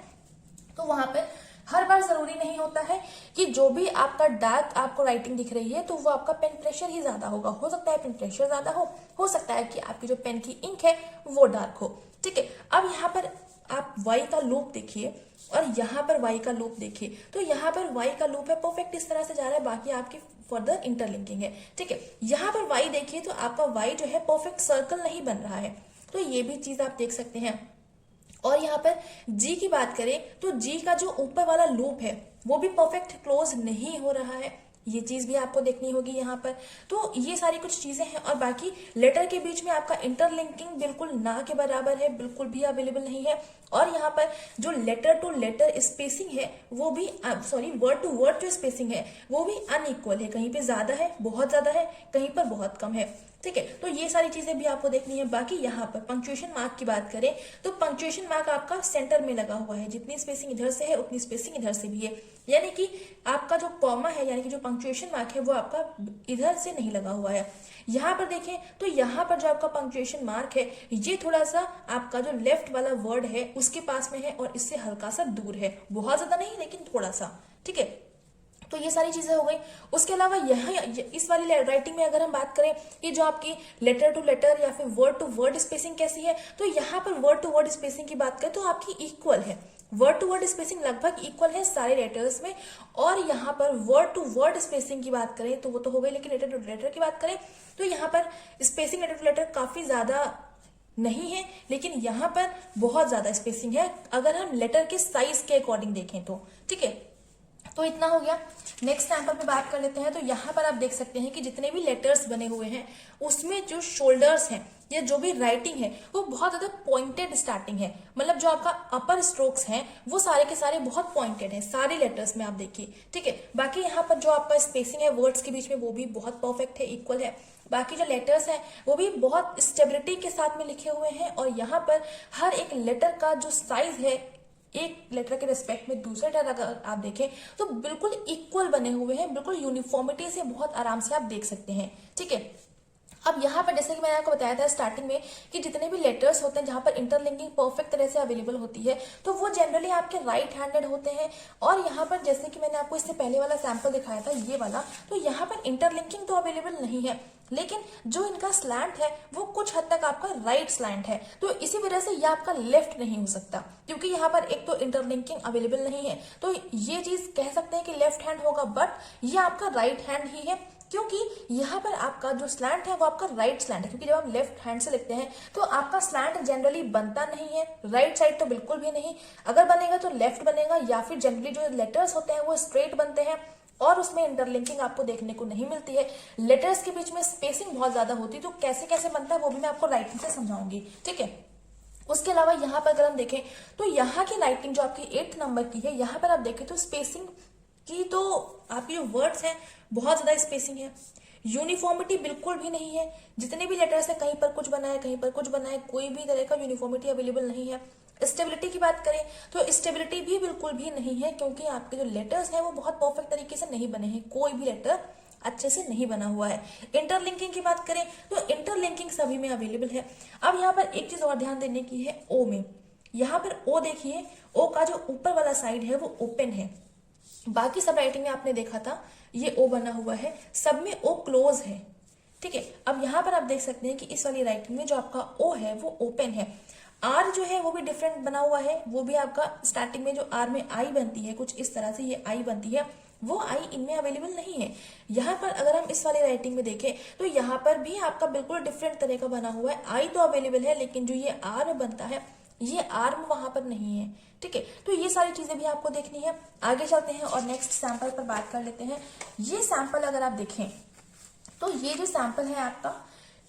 तो वहां पर हर बार जरूरी नहीं होता है कि जो भी आपका डार्क आपको राइटिंग दिख रही है तो वो आपका पेन प्रेशर ही ज्यादा होगा। हो सकता है पेन प्रेशर ज्यादा हो सकता है कि आपकी जो पेन की इंक है वो डार्क हो। ठीक है, अब यहाँ पर आप वाई का लूप देखिए और यहाँ पर वाई का लूप देखिए, तो यहाँ पर वाई का लूप है परफेक्ट इस तरह से जा रहा है, बाकी आपकी फर्दर इंटरलिंकिंग है। ठीक है, यहाँ पर वाई देखिए तो आपका वाई जो है परफेक्ट सर्कल नहीं बन रहा है, तो ये भी चीज आप देख सकते हैं। और यहाँ पर जी की बात करें तो जी का जो ऊपर वाला लूप है वो भी परफेक्ट क्लोज नहीं हो रहा है, ये चीज भी आपको देखनी होगी यहाँ पर। तो ये सारी कुछ चीजें हैं और बाकी लेटर के बीच में आपका इंटरलिंकिंग बिल्कुल ना के बराबर है, बिल्कुल भी अवेलेबल नहीं है। और यहाँ पर जो लेटर टू लेटर स्पेसिंग है वो भी वर्ड टू वर्ड जो स्पेसिंग है वो भी अनइक्वल है, कहीं पे ज्यादा है, बहुत ज्यादा है, कहीं पर बहुत कम है। ठीक है, तो ये सारी चीजें भी आपको देखनी है। बाकी यहाँ पर पंक्चुएशन मार्क की बात करें तो पंक्चुएशन मार्क आपका सेंटर में लगा हुआ है, जितनी स्पेसिंग इधर से है उतनी स्पेसिंग इधर से भी है, यानी कि आपका जो कॉमा है यानी कि जो पंक्चुएशन मार्क है वो आपका इधर से नहीं लगा हुआ है। यहाँ पर देखें तो यहाँ पर जो आपका पंक्चुएशन मार्क है ये थोड़ा सा आपका जो लेफ्ट वाला वर्ड है उसके पास में है और इससे हल्का सा दूर है, बहुत ज्यादा नहीं लेकिन थोड़ा सा। ठीक है, तो ये सारी चीजें हो गई। उसके अलावा यहाँ इस वाली राइटिंग में अगर हम बात करें ये जो आपकी लेटर टू लेटर या फिर वर्ड टू वर्ड स्पेसिंग कैसी है, तो यहाँ पर वर्ड टू वर्ड स्पेसिंग की बात करें तो आपकी इक्वल है, वर्ड टू वर्ड स्पेसिंग लगभग इक्वल है सारे लेटर्स में। और यहाँ पर वर्ड टू वर्ड स्पेसिंग की बात करें तो वो तो हो गई, लेकिन लेटर टू लेटर की बात करें तो यहाँ पर स्पेसिंग लेटर टू लेटर काफी ज्यादा नहीं है, लेकिन यहाँ पर बहुत ज्यादा स्पेसिंग है अगर हम लेटर के साइज के अकॉर्डिंग देखें तो। ठीक है, तो इतना हो गया। नेक्स्ट सैंपल पे बात कर लेते हैं। तो यहाँ पर आप देख सकते हैं कि जितने भी लेटर्स बने हुए हैं उसमें जो शोल्डर्स हैं या जो भी राइटिंग है वो बहुत ज्यादा पॉइंटेड स्टार्टिंग है, मतलब जो आपका अपर स्ट्रोक्स हैं वो सारे के सारे बहुत पॉइंटेड हैं सारे लेटर्स में आप देखिए। ठीक है, बाकी यहाँ पर जो आपका स्पेसिंग है वर्ड्स के बीच में वो भी बहुत परफेक्ट है, इक्वल है। बाकी जो लेटर्स हैं वो भी बहुत स्टेबिलिटी के साथ में लिखे हुए हैं और यहाँ पर हर एक लेटर का जो साइज है एक लेटर के रिस्पेक्ट में दूसरे लेटर अगर आप देखें तो बिल्कुल इक्वल बने हुए हैं, बिल्कुल यूनिफॉर्मिटी से बहुत आराम से आप देख सकते हैं। ठीक है, अब यहाँ पर जैसे कि मैंने आपको बताया था स्टार्टिंग में कि जितने भी लेटर्स होते हैं जहां पर इंटरलिंकिंग परफेक्ट तरह से अवेलेबल होती है तो वो जनरली आपके राइट हैंडेड होते हैं। और यहाँ पर जैसे कि मैंने आपको इससे पहले वाला सैंपल दिखाया था ये वाला, तो यहाँ पर इंटरलिंकिंग तो अवेलेबल नहीं है, लेकिन जो इनका स्लैंट है वो कुछ हद तक आपका राइट स्लैंट है। तो इसी वजह से ये आपका लेफ्ट नहीं हो सकता, क्योंकि यहाँ पर एक तो इंटरलिंकिंग अवेलेबल नहीं है। तो ये चीज कह सकते हैं कि लेफ्ट हैंड होगा, बट ये आपका राइट हैंड ही है, क्योंकि यहाँ पर आपका जो स्लैंट है वो आपका राइट स्लैंट है। क्योंकि जब आप लेफ्ट हैंड से लिखते हैं तो आपका स्लैंट जनरली बनता नहीं है, राइट साइड तो बिल्कुल भी नहीं। अगर बनेगा तो लेफ्ट बनेगा, या फिर जनरली जो लेटर्स होते हैं वो स्ट्रेट बनते हैं और उसमें इंटरलिंकिंग आपको देखने को नहीं मिलती है। लेटर्स के बीच में स्पेसिंग बहुत ज्यादा होती है, तो कैसे कैसे बनता है वो भी मैं आपको राइटिंग से समझाऊंगी, ठीक है। उसके अलावा यहाँ पर अगर हम देखें तो यहाँ की राइटिंग जो आपकी 8th नंबर की है, यहाँ पर आप देखें तो स्पेसिंग की तो आपके जो वर्ड्स हैं बहुत ज्यादा स्पेसिंग है, यूनिफॉर्मिटी बिल्कुल भी नहीं है। जितने भी लेटर्स है कहीं पर कुछ बना है कहीं पर कुछ बना है, कोई भी तरह का यूनिफॉर्मिटी अवेलेबल नहीं है। स्टेबिलिटी की बात करें तो स्टेबिलिटी भी बिल्कुल भी नहीं है, क्योंकि आपके जो लेटर्स हैं वो बहुत परफेक्ट तरीके से नहीं बने हैं, कोई भी लेटर अच्छे से नहीं बना हुआ है। इंटरलिंकिंग की बात करें तो इंटरलिंकिंग सभी में अवेलेबल है। अब यहाँ पर एक चीज और ध्यान देने की है, ओ में, यहाँ पर ओ देखिए, ओ का जो ऊपर वाला साइड है वो ओपन है। बाकी सब राइटिंग में आपने देखा था ये ओ बना हुआ है, सब में ओ क्लोज है, ठीक है। अब यहाँ पर आप देख सकते हैं कि इस वाली राइटिंग में जो आपका ओ है वो ओपन है। आर जो है वो भी डिफरेंट बना हुआ है, वो भी आपका स्टार्टिंग में जो आर में आई बनती है कुछ इस तरह से ये आई बनती है, वो आई इनमें अवेलेबल नहीं है। यहाँ पर अगर हम इस वाली राइटिंग में देखें तो यहाँ पर भी आपका बिल्कुल डिफरेंट तरह का बना हुआ है, आई तो अवेलेबल है लेकिन जो ये आर में बनता है ये आर्म वहां पर नहीं है, ठीक है। तो ये सारी चीजें भी आपको देखनी है। आगे चलते हैं और नेक्स्ट सैंपल पर बात कर लेते हैं। ये सैंपल अगर आप देखें तो ये जो सैंपल है आपका,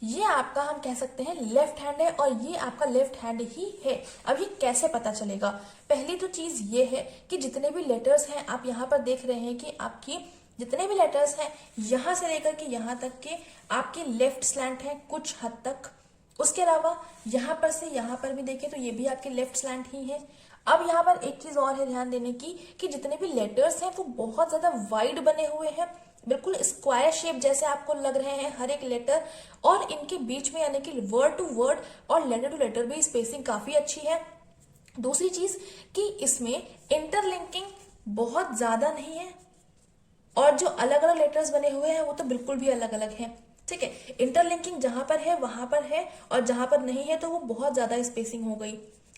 ये आपका हम कह सकते हैं लेफ्ट हैंड है और ये आपका लेफ्ट हैंड ही है। अब ये कैसे पता चलेगा? पहली तो चीज ये है कि जितने भी लेटर्स हैं आप यहाँ पर देख रहे हैं कि आपकी जितने भी लेटर्स हैं यहां से लेकर के यहाँ तक के आपके लेफ्ट स्लैंट है कुछ हद तक। उसके अलावा यहाँ पर से यहाँ पर भी देखें तो ये भी आपके लेफ्ट स्लैंट ही है। अब यहाँ पर एक चीज और है ध्यान देने की कि जितने भी लेटर्स हैं वो बहुत ज्यादा वाइड बने हुए हैं, बिल्कुल स्क्वायर शेप जैसे आपको लग रहे हैं हर एक लेटर, और इनके बीच में यानी कि वर्ड टू वर्ड और लेटर टू लेटर भी स्पेसिंग काफी अच्छी है। दूसरी चीज कि इसमें इंटरलिंकिंग बहुत ज्यादा नहीं है, और जो अलग अलग लेटर्स बने हुए हैं वो तो बिल्कुल भी अलग अलग हैं, ठीक है। इंटरलिंकिंग जहां पर है वहां पर है और जहां पर नहीं है तो वो बहुत ज्यादा स्पेसिंग हो गई,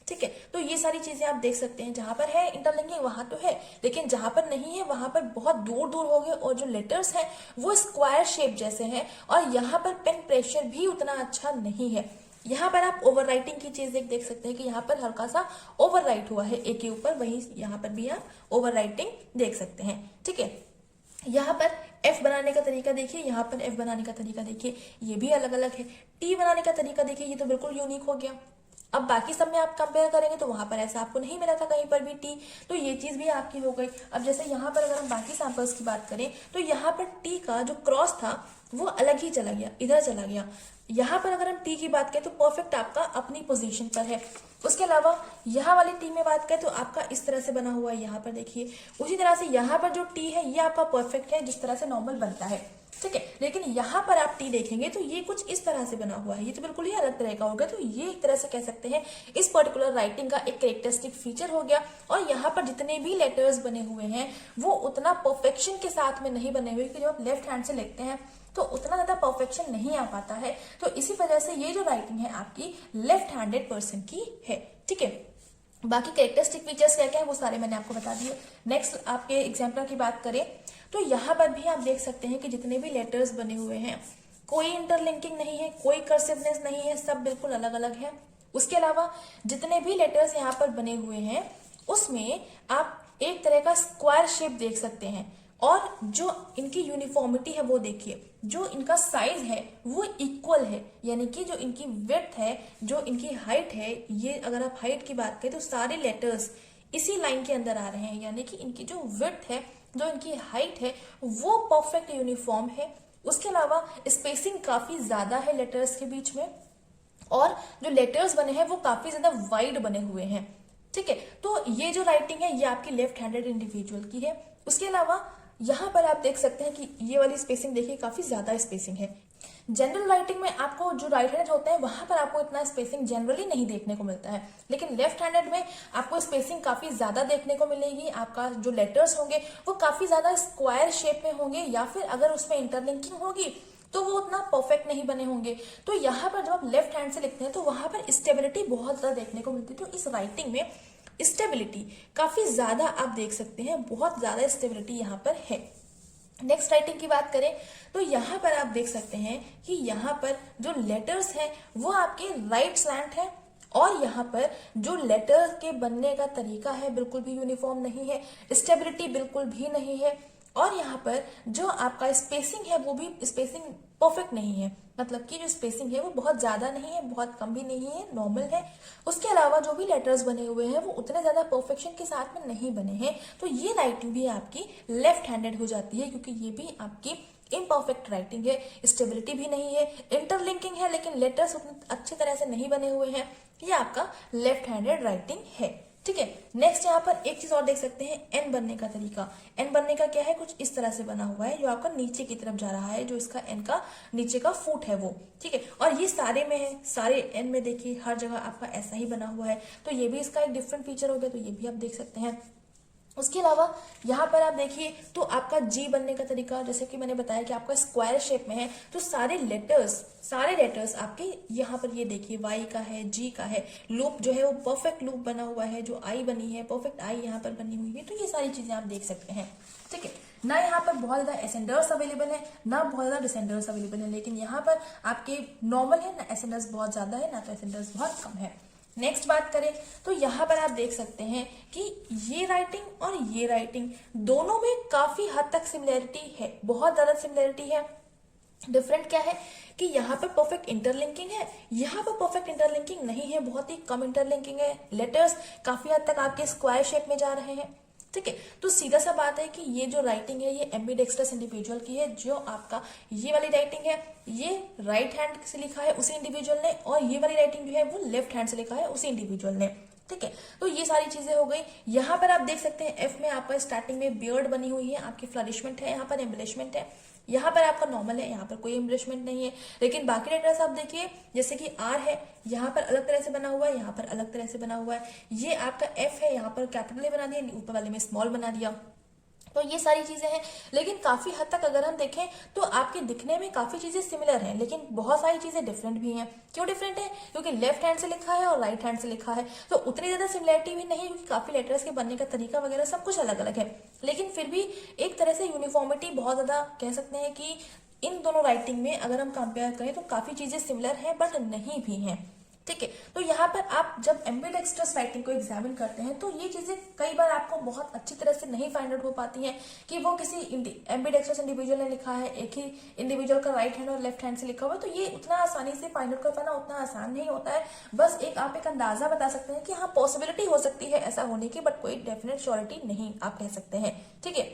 ठीक है। तो ये सारी चीजें आप देख सकते हैं, जहां पर है इंटरलिंकिंग वहां तो है, लेकिन जहां पर नहीं है वहां पर बहुत दूर दूर हो गए, और जो लेटर्स हैं वो स्क्वायर शेप जैसे हैं, और यहाँ पर पेन प्रेशर भी उतना अच्छा नहीं है। यहाँ पर आप ओवर राइटिंग की चीज देख सकते हैं कि यहाँ पर हल्का सा ओवर राइट हुआ है एक के ऊपर, वहीं यहाँ पर भी आप ओवर राइटिंग देख सकते हैं, ठीक है। यहाँ पर एफ बनाने का तरीका देखिए, यहाँ पर एफ बनाने का तरीका देखिए, ये भी अलग अलग है। टी बनाने का तरीका देखिए, ये तो बिल्कुल यूनिक हो गया। अब बाकी सब में आप कंपेयर करेंगे तो वहां पर ऐसा आपको नहीं मिला था कहीं पर भी टी, तो ये चीज भी आपकी हो गई। अब जैसे यहाँ पर अगर हम बाकी सैंपल्स की बात करें तो यहाँ पर टी का जो क्रॉस था वो अलग ही चला गया, इधर चला गया। यहाँ पर अगर हम टी की बात करें तो परफेक्ट आपका अपनी पोजीशन पर है। उसके अलावा यहाँ वाली टी में बात करें तो आपका इस तरह से बना हुआ है, यहाँ पर देखिए। उसी तरह से यहाँ पर जो टी है ये आपका परफेक्ट है जिस तरह से नॉर्मल बनता है, ठीक है। लेकिन यहाँ पर आप टी देखेंगे तो ये कुछ इस तरह से बना हुआ है, ये तो बिल्कुल ही अलग तरह का हो गया। तो ये एक तरह से कह सकते हैं इस पर्टिकुलर राइटिंग का एक कैरेक्टरिस्टिक फीचर हो गया। और यहाँ पर जितने भी लेटर्स बने हुए हैं वो उतना परफेक्शन के साथ में नहीं बने हुए, क्योंकि जब आप लेफ्ट हैंड से लिखते हैं तो उतना ज्यादा परफेक्शन नहीं आ पाता है। तो इसी वजह से ये जो राइटिंग है आपकी लेफ्ट हैंडेड पर्सन की है, ठीक है। बाकी कैरेक्टरिस्टिक फीचर्स क्या क्या है वो सारे मैंने आपको बता दिए। नेक्स्ट आपके एग्जाम्पल की बात करें तो यहाँ पर भी आप देख सकते हैं कि जितने भी लेटर्स बने हुए हैं कोई इंटरलिंकिंग नहीं है, कोई कर्सिवनेस नहीं है, सब बिल्कुल अलग अलग है। उसके अलावा जितने भी लेटर्स यहाँ पर बने हुए हैं उसमें आप एक तरह का स्क्वायर शेप देख सकते हैं, और जो इनकी यूनिफॉर्मिटी है वो देखिए, जो इनका साइज है वो इक्वल है, यानी कि जो इनकी विड्थ है, जो इनकी हाइट है, ये अगर आप हाइट की बात करें तो सारे लेटर्स इसी लाइन के अंदर आ रहे हैं, यानी कि इनकी जो विड्थ है, जो इनकी हाइट है वो परफेक्ट यूनिफॉर्म है। उसके अलावा स्पेसिंग काफी ज्यादा है लेटर्स के बीच में, और जो लेटर्स बने हैं वो काफी ज्यादा वाइड बने हुए हैं, ठीक है। तो ये जो राइटिंग है ये आपकी लेफ्ट हैंडेड इंडिविजुअल की है। उसके अलावा यहाँ पर आप देख सकते हैं कि ये वाली स्पेसिंग देखिए काफी ज्यादा स्पेसिंग है, जनरल राइटिंग में आपको जो राइट हैंडेड होते हैं वहां पर आपको इतना स्पेसिंग जनरली नहीं देखने को मिलता है, लेकिन लेफ्ट हैंडेड में आपको स्पेसिंग काफी ज्यादा देखने को मिलेगी। आपका जो लेटर्स होंगे वो काफी ज्यादा स्क्वायर शेप में होंगे, या फिर अगर उसमें इंटरलिंकिंग होगी तो वो उतना परफेक्ट नहीं बने होंगे। तो यहाँ पर जब आप लेफ्ट हैंड से लिखते हैं तो वहां पर स्टेबिलिटी बहुत ज्यादा देखने को मिलती है। तो इस राइटिंग में स्टेबिलिटी काफी ज्यादा आप देख सकते हैं, बहुत ज्यादा स्टेबिलिटी यहाँ पर है। नेक्स्ट राइटिंग की बात करें तो यहाँ पर आप देख सकते हैं कि यहाँ पर जो लेटर्स हैं वो आपके राइट स्लैंट है, और यहाँ पर जो लेटर के बनने का तरीका है बिल्कुल भी यूनिफॉर्म नहीं है, स्टेबिलिटी बिल्कुल भी नहीं है, और यहाँ पर जो आपका स्पेसिंग है वो भी स्पेसिंग परफेक्ट नहीं है, मतलब कि जो स्पेसिंग है वो बहुत ज्यादा नहीं है, बहुत कम भी नहीं है, नॉर्मल है। उसके अलावा जो भी लेटर्स बने हुए हैं वो उतने ज्यादा परफेक्शन के साथ में नहीं बने हैं। तो ये राइटिंग भी आपकी लेफ्ट हैंडेड हो जाती है, क्योंकि ये भी आपकी इम्परफेक्ट राइटिंग है, स्टेबिलिटी भी नहीं है, इंटरलिंकिंग है लेकिन लेटर्स उतने अच्छी तरह से नहीं बने हुए हैं। ये आपका लेफ्ट हैंडेड राइटिंग है। ठीक है, नेक्स्ट यहाँ पर एक चीज और देख सकते हैं, एन बनने का तरीका। एन बनने का क्या है, कुछ इस तरह से बना हुआ है जो आपका नीचे की तरफ जा रहा है, जो इसका एन का नीचे का फुट है वो। ठीक है, और ये सारे में है, सारे एन में देखिए हर जगह आपका ऐसा ही बना हुआ है, तो ये भी इसका एक डिफरेंट फीचर हो गया, तो ये भी आप देख सकते हैं। उसके अलावा यहाँ पर आप देखिए तो आपका जी बनने का तरीका, जैसे कि मैंने बताया कि आपका स्क्वायर शेप में है, तो सारे लेटर्स आपके यहाँ पर ये देखिए वाई का है, जी का है, लूप जो है वो परफेक्ट लूप बना हुआ है, जो आई बनी है परफेक्ट आई यहाँ पर बनी हुई है। तो ये सारी चीजें आप देख सकते हैं। ठीक है, ना यहाँ पर बहुत ज्यादा एसेंडर्स अवेलेबल है, ना बहुत ज्यादा डिसेंडर्स अवेलेबल है, लेकिन यहाँ पर आपके नॉर्मल है, ना एसेंडर्स बहुत ज्यादा है, ना तो एसेंडर्स बहुत कम है। नेक्स्ट बात करें तो यहाँ पर आप देख सकते हैं कि ये राइटिंग और ये राइटिंग दोनों में काफी हद तक सिमिलरिटी है, बहुत ज्यादा सिमिलरिटी है। डिफरेंट क्या है कि यहाँ पर परफेक्ट इंटरलिंकिंग है, यहाँ पर परफेक्ट इंटरलिंकिंग नहीं है, बहुत ही कम इंटरलिंकिंग है। लेटर्स काफी हद तक आपके स्क्वायर शेप में जा रहे हैं। ठीक है, तो सीधा सा बात है कि ये जो राइटिंग है ये एम्बीडेक्स्ट्रस इंडिविजुअल की है। जो आपका ये वाली राइटिंग है ये राइट हैंड से लिखा है उसी इंडिविजुअल ने, और ये वाली राइटिंग जो है वो लेफ्ट हैंड से लिखा है उसी इंडिविजुअल ने। ठीक है, तो ये सारी चीजें हो गई। यहाँ पर आप देख सकते हैं एफ में आपका स्टार्टिंग में बियर्ड बनी हुई है, आपकी फ्लरिशमेंट है, यहाँ पर एम्बलिशमेंट है। यहाँ पर आपका नॉर्मल है, यहाँ पर कोई एम्बलिशमेंट नहीं है। लेकिन बाकी लेटर्स आप देखिए, जैसे कि आर है, यहाँ पर अलग तरह से बना हुआ है, यहाँ पर अलग तरह से बना हुआ है। ये आपका एफ है, यहाँ पर कैपिटल बना दिया, ऊपर वाले में स्मॉल बना दिया। तो ये सारी चीजें हैं, लेकिन काफी हद तक अगर हम देखें तो आपके दिखने में काफी चीजें सिमिलर हैं, लेकिन बहुत सारी चीजें डिफरेंट भी हैं। क्यों डिफरेंट है, क्योंकि लेफ्ट हैंड से लिखा है और राइट हैंड से लिखा है, तो उतनी ज्यादा सिमिलरिटी भी नहीं है, क्योंकि काफी लेटर्स के बनने का तरीका वगैरह सब कुछ अलग अलग है। लेकिन फिर भी एक तरह से यूनिफॉर्मिटी बहुत ज्यादा कह सकते हैं कि इन दोनों राइटिंग में अगर हम कंपेयर करें तो काफी चीजें सिमिलर हैं बट नहीं भी हैं। ठीक है, तो यहाँ पर आप जब एम्बीडेक्स्ट्रस राइटिंग को एग्जामिन करते हैं तो ये चीजें कई बार आपको बहुत अच्छी तरह से नहीं फाइंड आउट हो पाती हैं कि वो किसी एम्बीडेक्स्ट्रस इंडिविजुअल ने लिखा है, एक ही इंडिविजुअल का राइट हैंड और लेफ्ट हैंड से लिखा हुआ है, तो ये उतना आसानी से फाइंड आउट कर पाना उतना आसान नहीं होता है। बस आप एक अंदाजा बता सकते हैं कि हाँ पॉसिबिलिटी हो सकती है ऐसा होने की, बट कोई डेफिनेट श्योरिटी नहीं आप कह सकते हैं। ठीक है,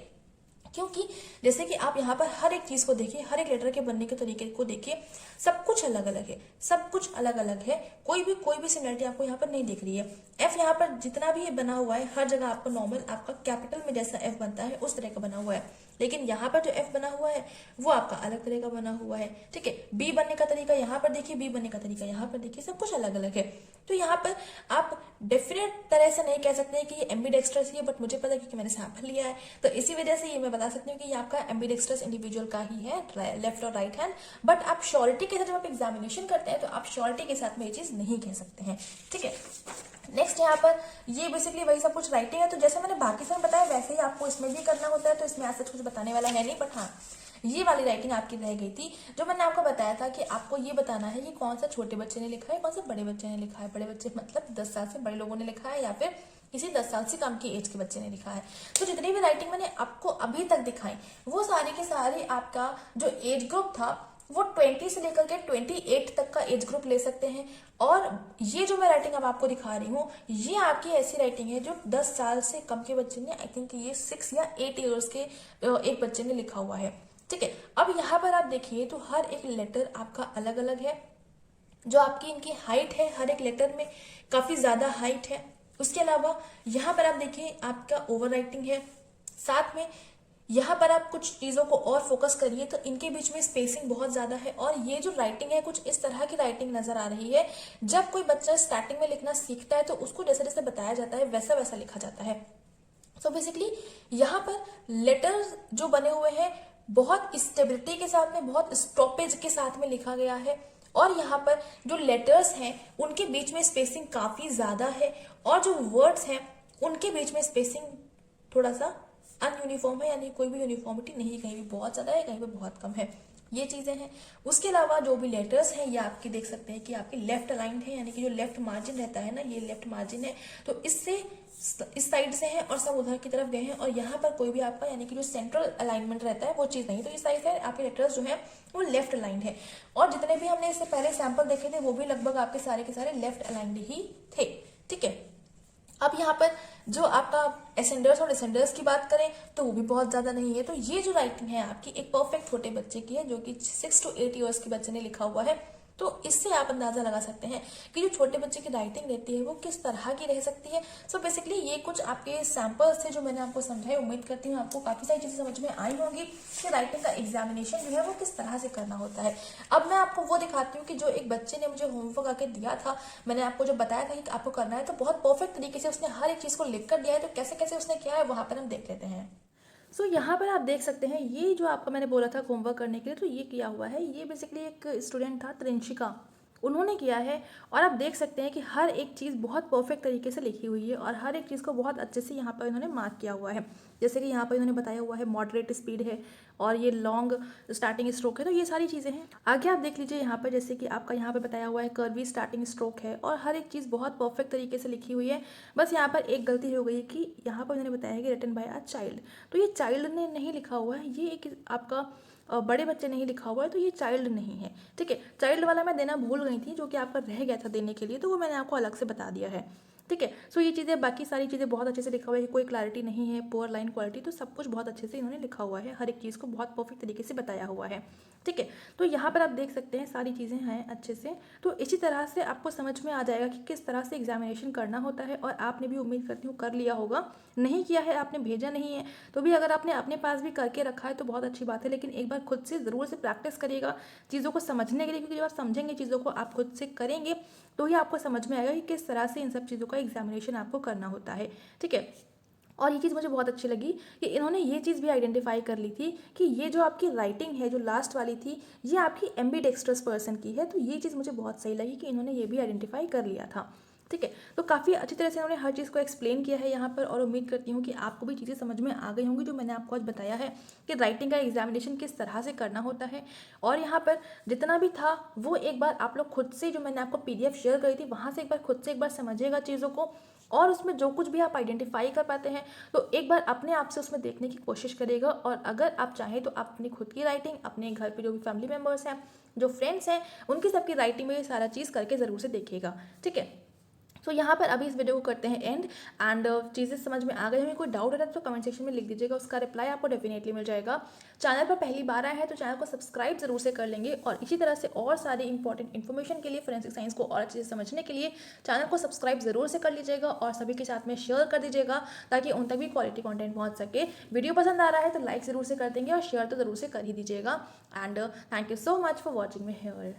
क्योंकि जैसे कि आप यहाँ पर हर एक चीज को देखिए, हर एक लेटर के बनने के तरीके को देखिए, सब कुछ अलग अलग है, सब कुछ अलग अलग है, कोई भी सिमिलरिटी आपको यहाँ पर नहीं दिख रही है। एफ यहाँ पर जितना भी बना हुआ है हर जगह आपको नॉर्मल आपका कैपिटल में जैसा एफ बनता है उस तरह का बना हुआ है, लेकिन यहाँ पर जो एफ बना हुआ है वो आपका अलग तरह का बना हुआ है। ठीक है, बी बनने का तरीका यहाँ पर देखिए, बी बनने का तरीका यहाँ पर देखिए, सब कुछ अलग अलग है। तो यहाँ पर आप डेफिनेट तरह से नहीं कह सकते कि ये एम्बीडेक्स्ट्रस ही है, बट मुझे पता है क्योंकि मैंने सैंपल लिया है, तो इसी वजह से ये मैं बता सकती हूँ कि ये आपका एम्बीडेक्स्ट्रस इंडिविजुअल का ही है, लेफ्ट और राइट हैंड। बट आप श्योरिटी के साथ जब आप एग्जामिनेशन करते हैं तो आप श्योरिटी के साथ में ये चीज नहीं कह सकते हैं। ठीक है, नेक्स्ट यहाँ पर ये बेसिकली वही सब कुछ राइटिंग है, तो जैसे मैंने बाकी सब बताया वैसे ही आपको इसमें भी करना होता है, तो इसमें ऐसा कुछ बताने वाला है नहीं। बट हाँ, ये वाली राइटिंग आपकी रह गई थी जो मैंने आपको बताया था कि आपको ये बताना है कि कौन सा छोटे बच्चे ने लिखा है, कौन सा बड़े बच्चे ने लिखा है। बड़े बच्चे मतलब 10 साल से बड़े लोगों ने लिखा है या फिर किसी 10 साल से कम की एज के बच्चे ने लिखा है। तो जितनी भी राइटिंग मैंने आपको अभी तक दिखाई वो सारी की सारी आपका जो एज ग्रुप था वो 20 से लेकर के 28 तक का एज ग्रुप ले सकते हैं। और ये जो मैं राइटिंग अब आपको दिखा रही हूँ ये आपकी ऐसी राइटिंग है जो 10 साल से कम के बच्चे ने, आई थिंक ये 6 या 8 ईयर्स के एक बच्चे ने लिखा हुआ है। ठीक है, अब यहाँ पर आप देखिए तो हर एक लेटर आपका अलग अलग है, जो आपकी इनकी हाइट है हर एक लेटर में काफी ज्यादा हाइट है। उसके अलावा यहाँ पर आप देखिए आपका ओवर राइटिंग है, साथ में यहाँ पर आप कुछ चीज़ों को और फोकस करिए तो इनके बीच में स्पेसिंग बहुत ज़्यादा है, और ये जो राइटिंग है कुछ इस तरह की राइटिंग नजर आ रही है। जब कोई बच्चा स्टार्टिंग में लिखना सीखता है तो उसको जैसे जैसे बताया जाता है वैसा वैसा लिखा जाता है। सो बेसिकली यहाँ पर लेटर्स जो बने हुए हैं बहुत स्टेबिलिटी के साथ में, बहुत स्टॉपेज के साथ में लिखा गया है, और यहाँ पर जो लेटर्स हैं उनके बीच में स्पेसिंग काफी ज्यादा है, और जो वर्ड्स हैं उनके बीच में स्पेसिंग थोड़ा सा अनयूनिफॉर्म है, यानी कोई भी यूनिफॉर्मिटी नहीं, कहीं भी बहुत ज्यादा है कहीं पे बहुत कम है, ये चीजें हैं। उसके अलावा जो भी लेटर्स हैं ये आपके देख सकते हैं कि आपके लेफ्ट अलाइंड है, यानी कि जो लेफ्ट मार्जिन रहता है ना, ये लेफ्ट मार्जिन है, तो इससे इस साइड से है और सब उधर की तरफ गए हैं, और यहाँ पर कोई भी आपका यानी कि जो सेंट्रल अलाइनमेंट रहता है वो चीज नहीं, तो इस साइड से आपके लेटर्स जो है वो लेफ्ट अलाइंड है। और जितने भी हमने इससे पहले सैंपल देखे थे वो भी लगभग आपके सारे के सारे लेफ्ट अलाइंड ही थे, ठीक है। अब यहाँ पर जो आपका एसेंडर्स और डिसेंडर्स की बात करें तो वो भी बहुत ज्यादा नहीं है। तो ये जो राइटिंग है आपकी एक परफेक्ट छोटे बच्चे की है, जो कि 6 to 8 ईयर्स के बच्चे ने लिखा हुआ है। तो इससे आप अंदाजा लगा सकते हैं कि जो छोटे बच्चे की राइटिंग रहती है वो किस तरह की रह सकती है। सो बेसिकली ये कुछ आपके सैंपल्स थे जो मैंने आपको समझाए। उम्मीद करती हूँ आपको काफी सारी चीजें समझ में आई होंगी कि राइटिंग का एग्जामिनेशन जो है वो किस तरह से करना होता है। अब मैं आपको वो दिखाती हूँ कि जो एक बच्चे ने मुझे होमवर्क आके दिया था, मैंने आपको जो बताया था कि आपको करना है, तो बहुत परफेक्ट तरीके से उसने हर एक चीज को लिख कर दिया है। तो कैसे कैसे उसने किया है वहां पर हम देख लेते हैं। सो यहाँ पर आप देख सकते हैं ये जो आपका मैंने बोला था होमवर्क करने के लिए, तो ये किया हुआ है। ये बेसिकली एक स्टूडेंट था त्रिंशिका, उन्होंने किया है, और आप देख सकते हैं कि हर एक चीज़ बहुत परफेक्ट तरीके से लिखी हुई है और हर एक चीज़ को बहुत अच्छे से यहाँ पर इन्होंने मार्क किया हुआ है। जैसे कि यहाँ पर इन्होंने बताया हुआ है मॉडरेट स्पीड है और ये लॉन्ग स्टार्टिंग स्ट्रोक है, तो ये सारी चीज़ें हैं। आगे आप देख लीजिए यहाँ पर, जैसे कि आपका यहाँ पर बताया हुआ है कर्वी स्टार्टिंग स्ट्रोक है, और हर एक चीज़ बहुत परफेक्ट तरीके से लिखी हुई है। बस यहाँ पर एक गलती हो गई है कि यहाँ पर इन्होंने बताया है कि रिटन बाय अ चाइल्ड, तो ये चाइल्ड ने नहीं लिखा हुआ है, ये एक आपका बड़े बच्चे नहीं लिखा हुआ है, तो ये चाइल्ड नहीं है, ठीक है। चाइल्ड वाला मैं देना भूल गई थी, जो कि आपका रह गया था देने के लिए, तो वो मैंने आपको अलग से बता दिया है, ठीक है। सो ये चीज़ें, बाकी सारी चीज़ें बहुत अच्छे से लिखा हुआ है, कोई क्लैरिटी नहीं है, पुअर लाइन क्वालिटी, तो सब कुछ बहुत अच्छे से इन्होंने लिखा हुआ है, हर एक चीज़ को बहुत परफेक्ट तरीके से बताया हुआ है, ठीक है। तो यहाँ पर आप देख सकते हैं सारी चीज़ें हैं अच्छे से। तो इसी तरह से आपको समझ में आ जाएगा कि किस तरह से एग्जामिनेशन करना होता है, और आपने भी उम्मीद करती हूँ कर लिया होगा। नहीं किया है, आपने भेजा नहीं है, तो भी अगर आपने अपने पास भी करके रखा है तो बहुत अच्छी बात है, लेकिन एक बार खुद से ज़रूर से प्रैक्टिस करिएगा चीज़ों को समझने के लिए, क्योंकि जब आप समझेंगे चीज़ों को, आप खुद से करेंगे, तो ही आपको समझ में आएगा कि किस तरह से इन सब चीज़ों का एग्जामिनेशन आपको करना होता है, ठीक है। और ये चीज़ मुझे बहुत अच्छी लगी कि इन्होंने ये चीज़ भी आइडेंटिफाई कर ली थी कि ये जो आपकी राइटिंग है, जो लास्ट वाली थी, ये आपकी एम्बीडेक्स्ट्रस पर्सन की है। तो ये चीज़ मुझे बहुत सही लगी कि इन्होंने ये भी आइडेंटिफाई कर लिया था, ठीक है। तो काफ़ी अच्छी तरह से इन्होंने हर चीज़ को एक्सप्लेन किया है यहाँ पर, और उम्मीद करती हूँ कि आपको भी चीज़ें समझ में आ गई होंगी जो मैंने आपको आज बताया है कि राइटिंग का एग्जामिनेशन किस तरह से करना होता है। और यहाँ पर जितना भी था वो एक बार आप लोग खुद से, जो मैंने आपको PDF शेयर करी थी, वहाँ से एक बार खुद से एक बार समझिएगा चीज़ों को, और उसमें जो कुछ भी आप आइडेंटिफाई कर पाते हैं तो एक बार अपने आप से उसमें देखने की कोशिश करिएगा। और अगर आप चाहें तो आप अपनी खुद की राइटिंग, अपने घर पे जो भी फैमिली मेम्बर्स हैं, जो फ्रेंड्स हैं, उनकी सबकी राइटिंग में ये सारा चीज़ करके ज़रूर से देखिएगा, ठीक है। तो यहाँ पर अभी इस वीडियो को करते हैं एंड चीज़ें समझ में आ गई हमें, कोई डाउट है तो कमेंट सेक्शन में लिख दीजिएगा, उसका रिप्लाई आपको डेफिनेटली मिल जाएगा। चैनल पर पहली बार आए हैं तो चैनल को सब्सक्राइब जरूर से कर लेंगे, और इसी तरह से और सारी इंपॉर्टेंट इन्फॉर्मेशन के लिए, फोरेंसिक साइंस को और अच्छे से समझने के लिए चैनल को सब्सक्राइब जरूर से कर लीजिएगा, और सभी के साथ में शेयर कर दीजिएगा ताकि उन तक भी क्वालिटी कॉन्टेंट पहुँच सके। वीडियो पसंद आ रहा है तो लाइक ज़रूर से कर देंगे और शेयर तो ज़रूर से कर ही दीजिएगा। And thank you so much for watching me here.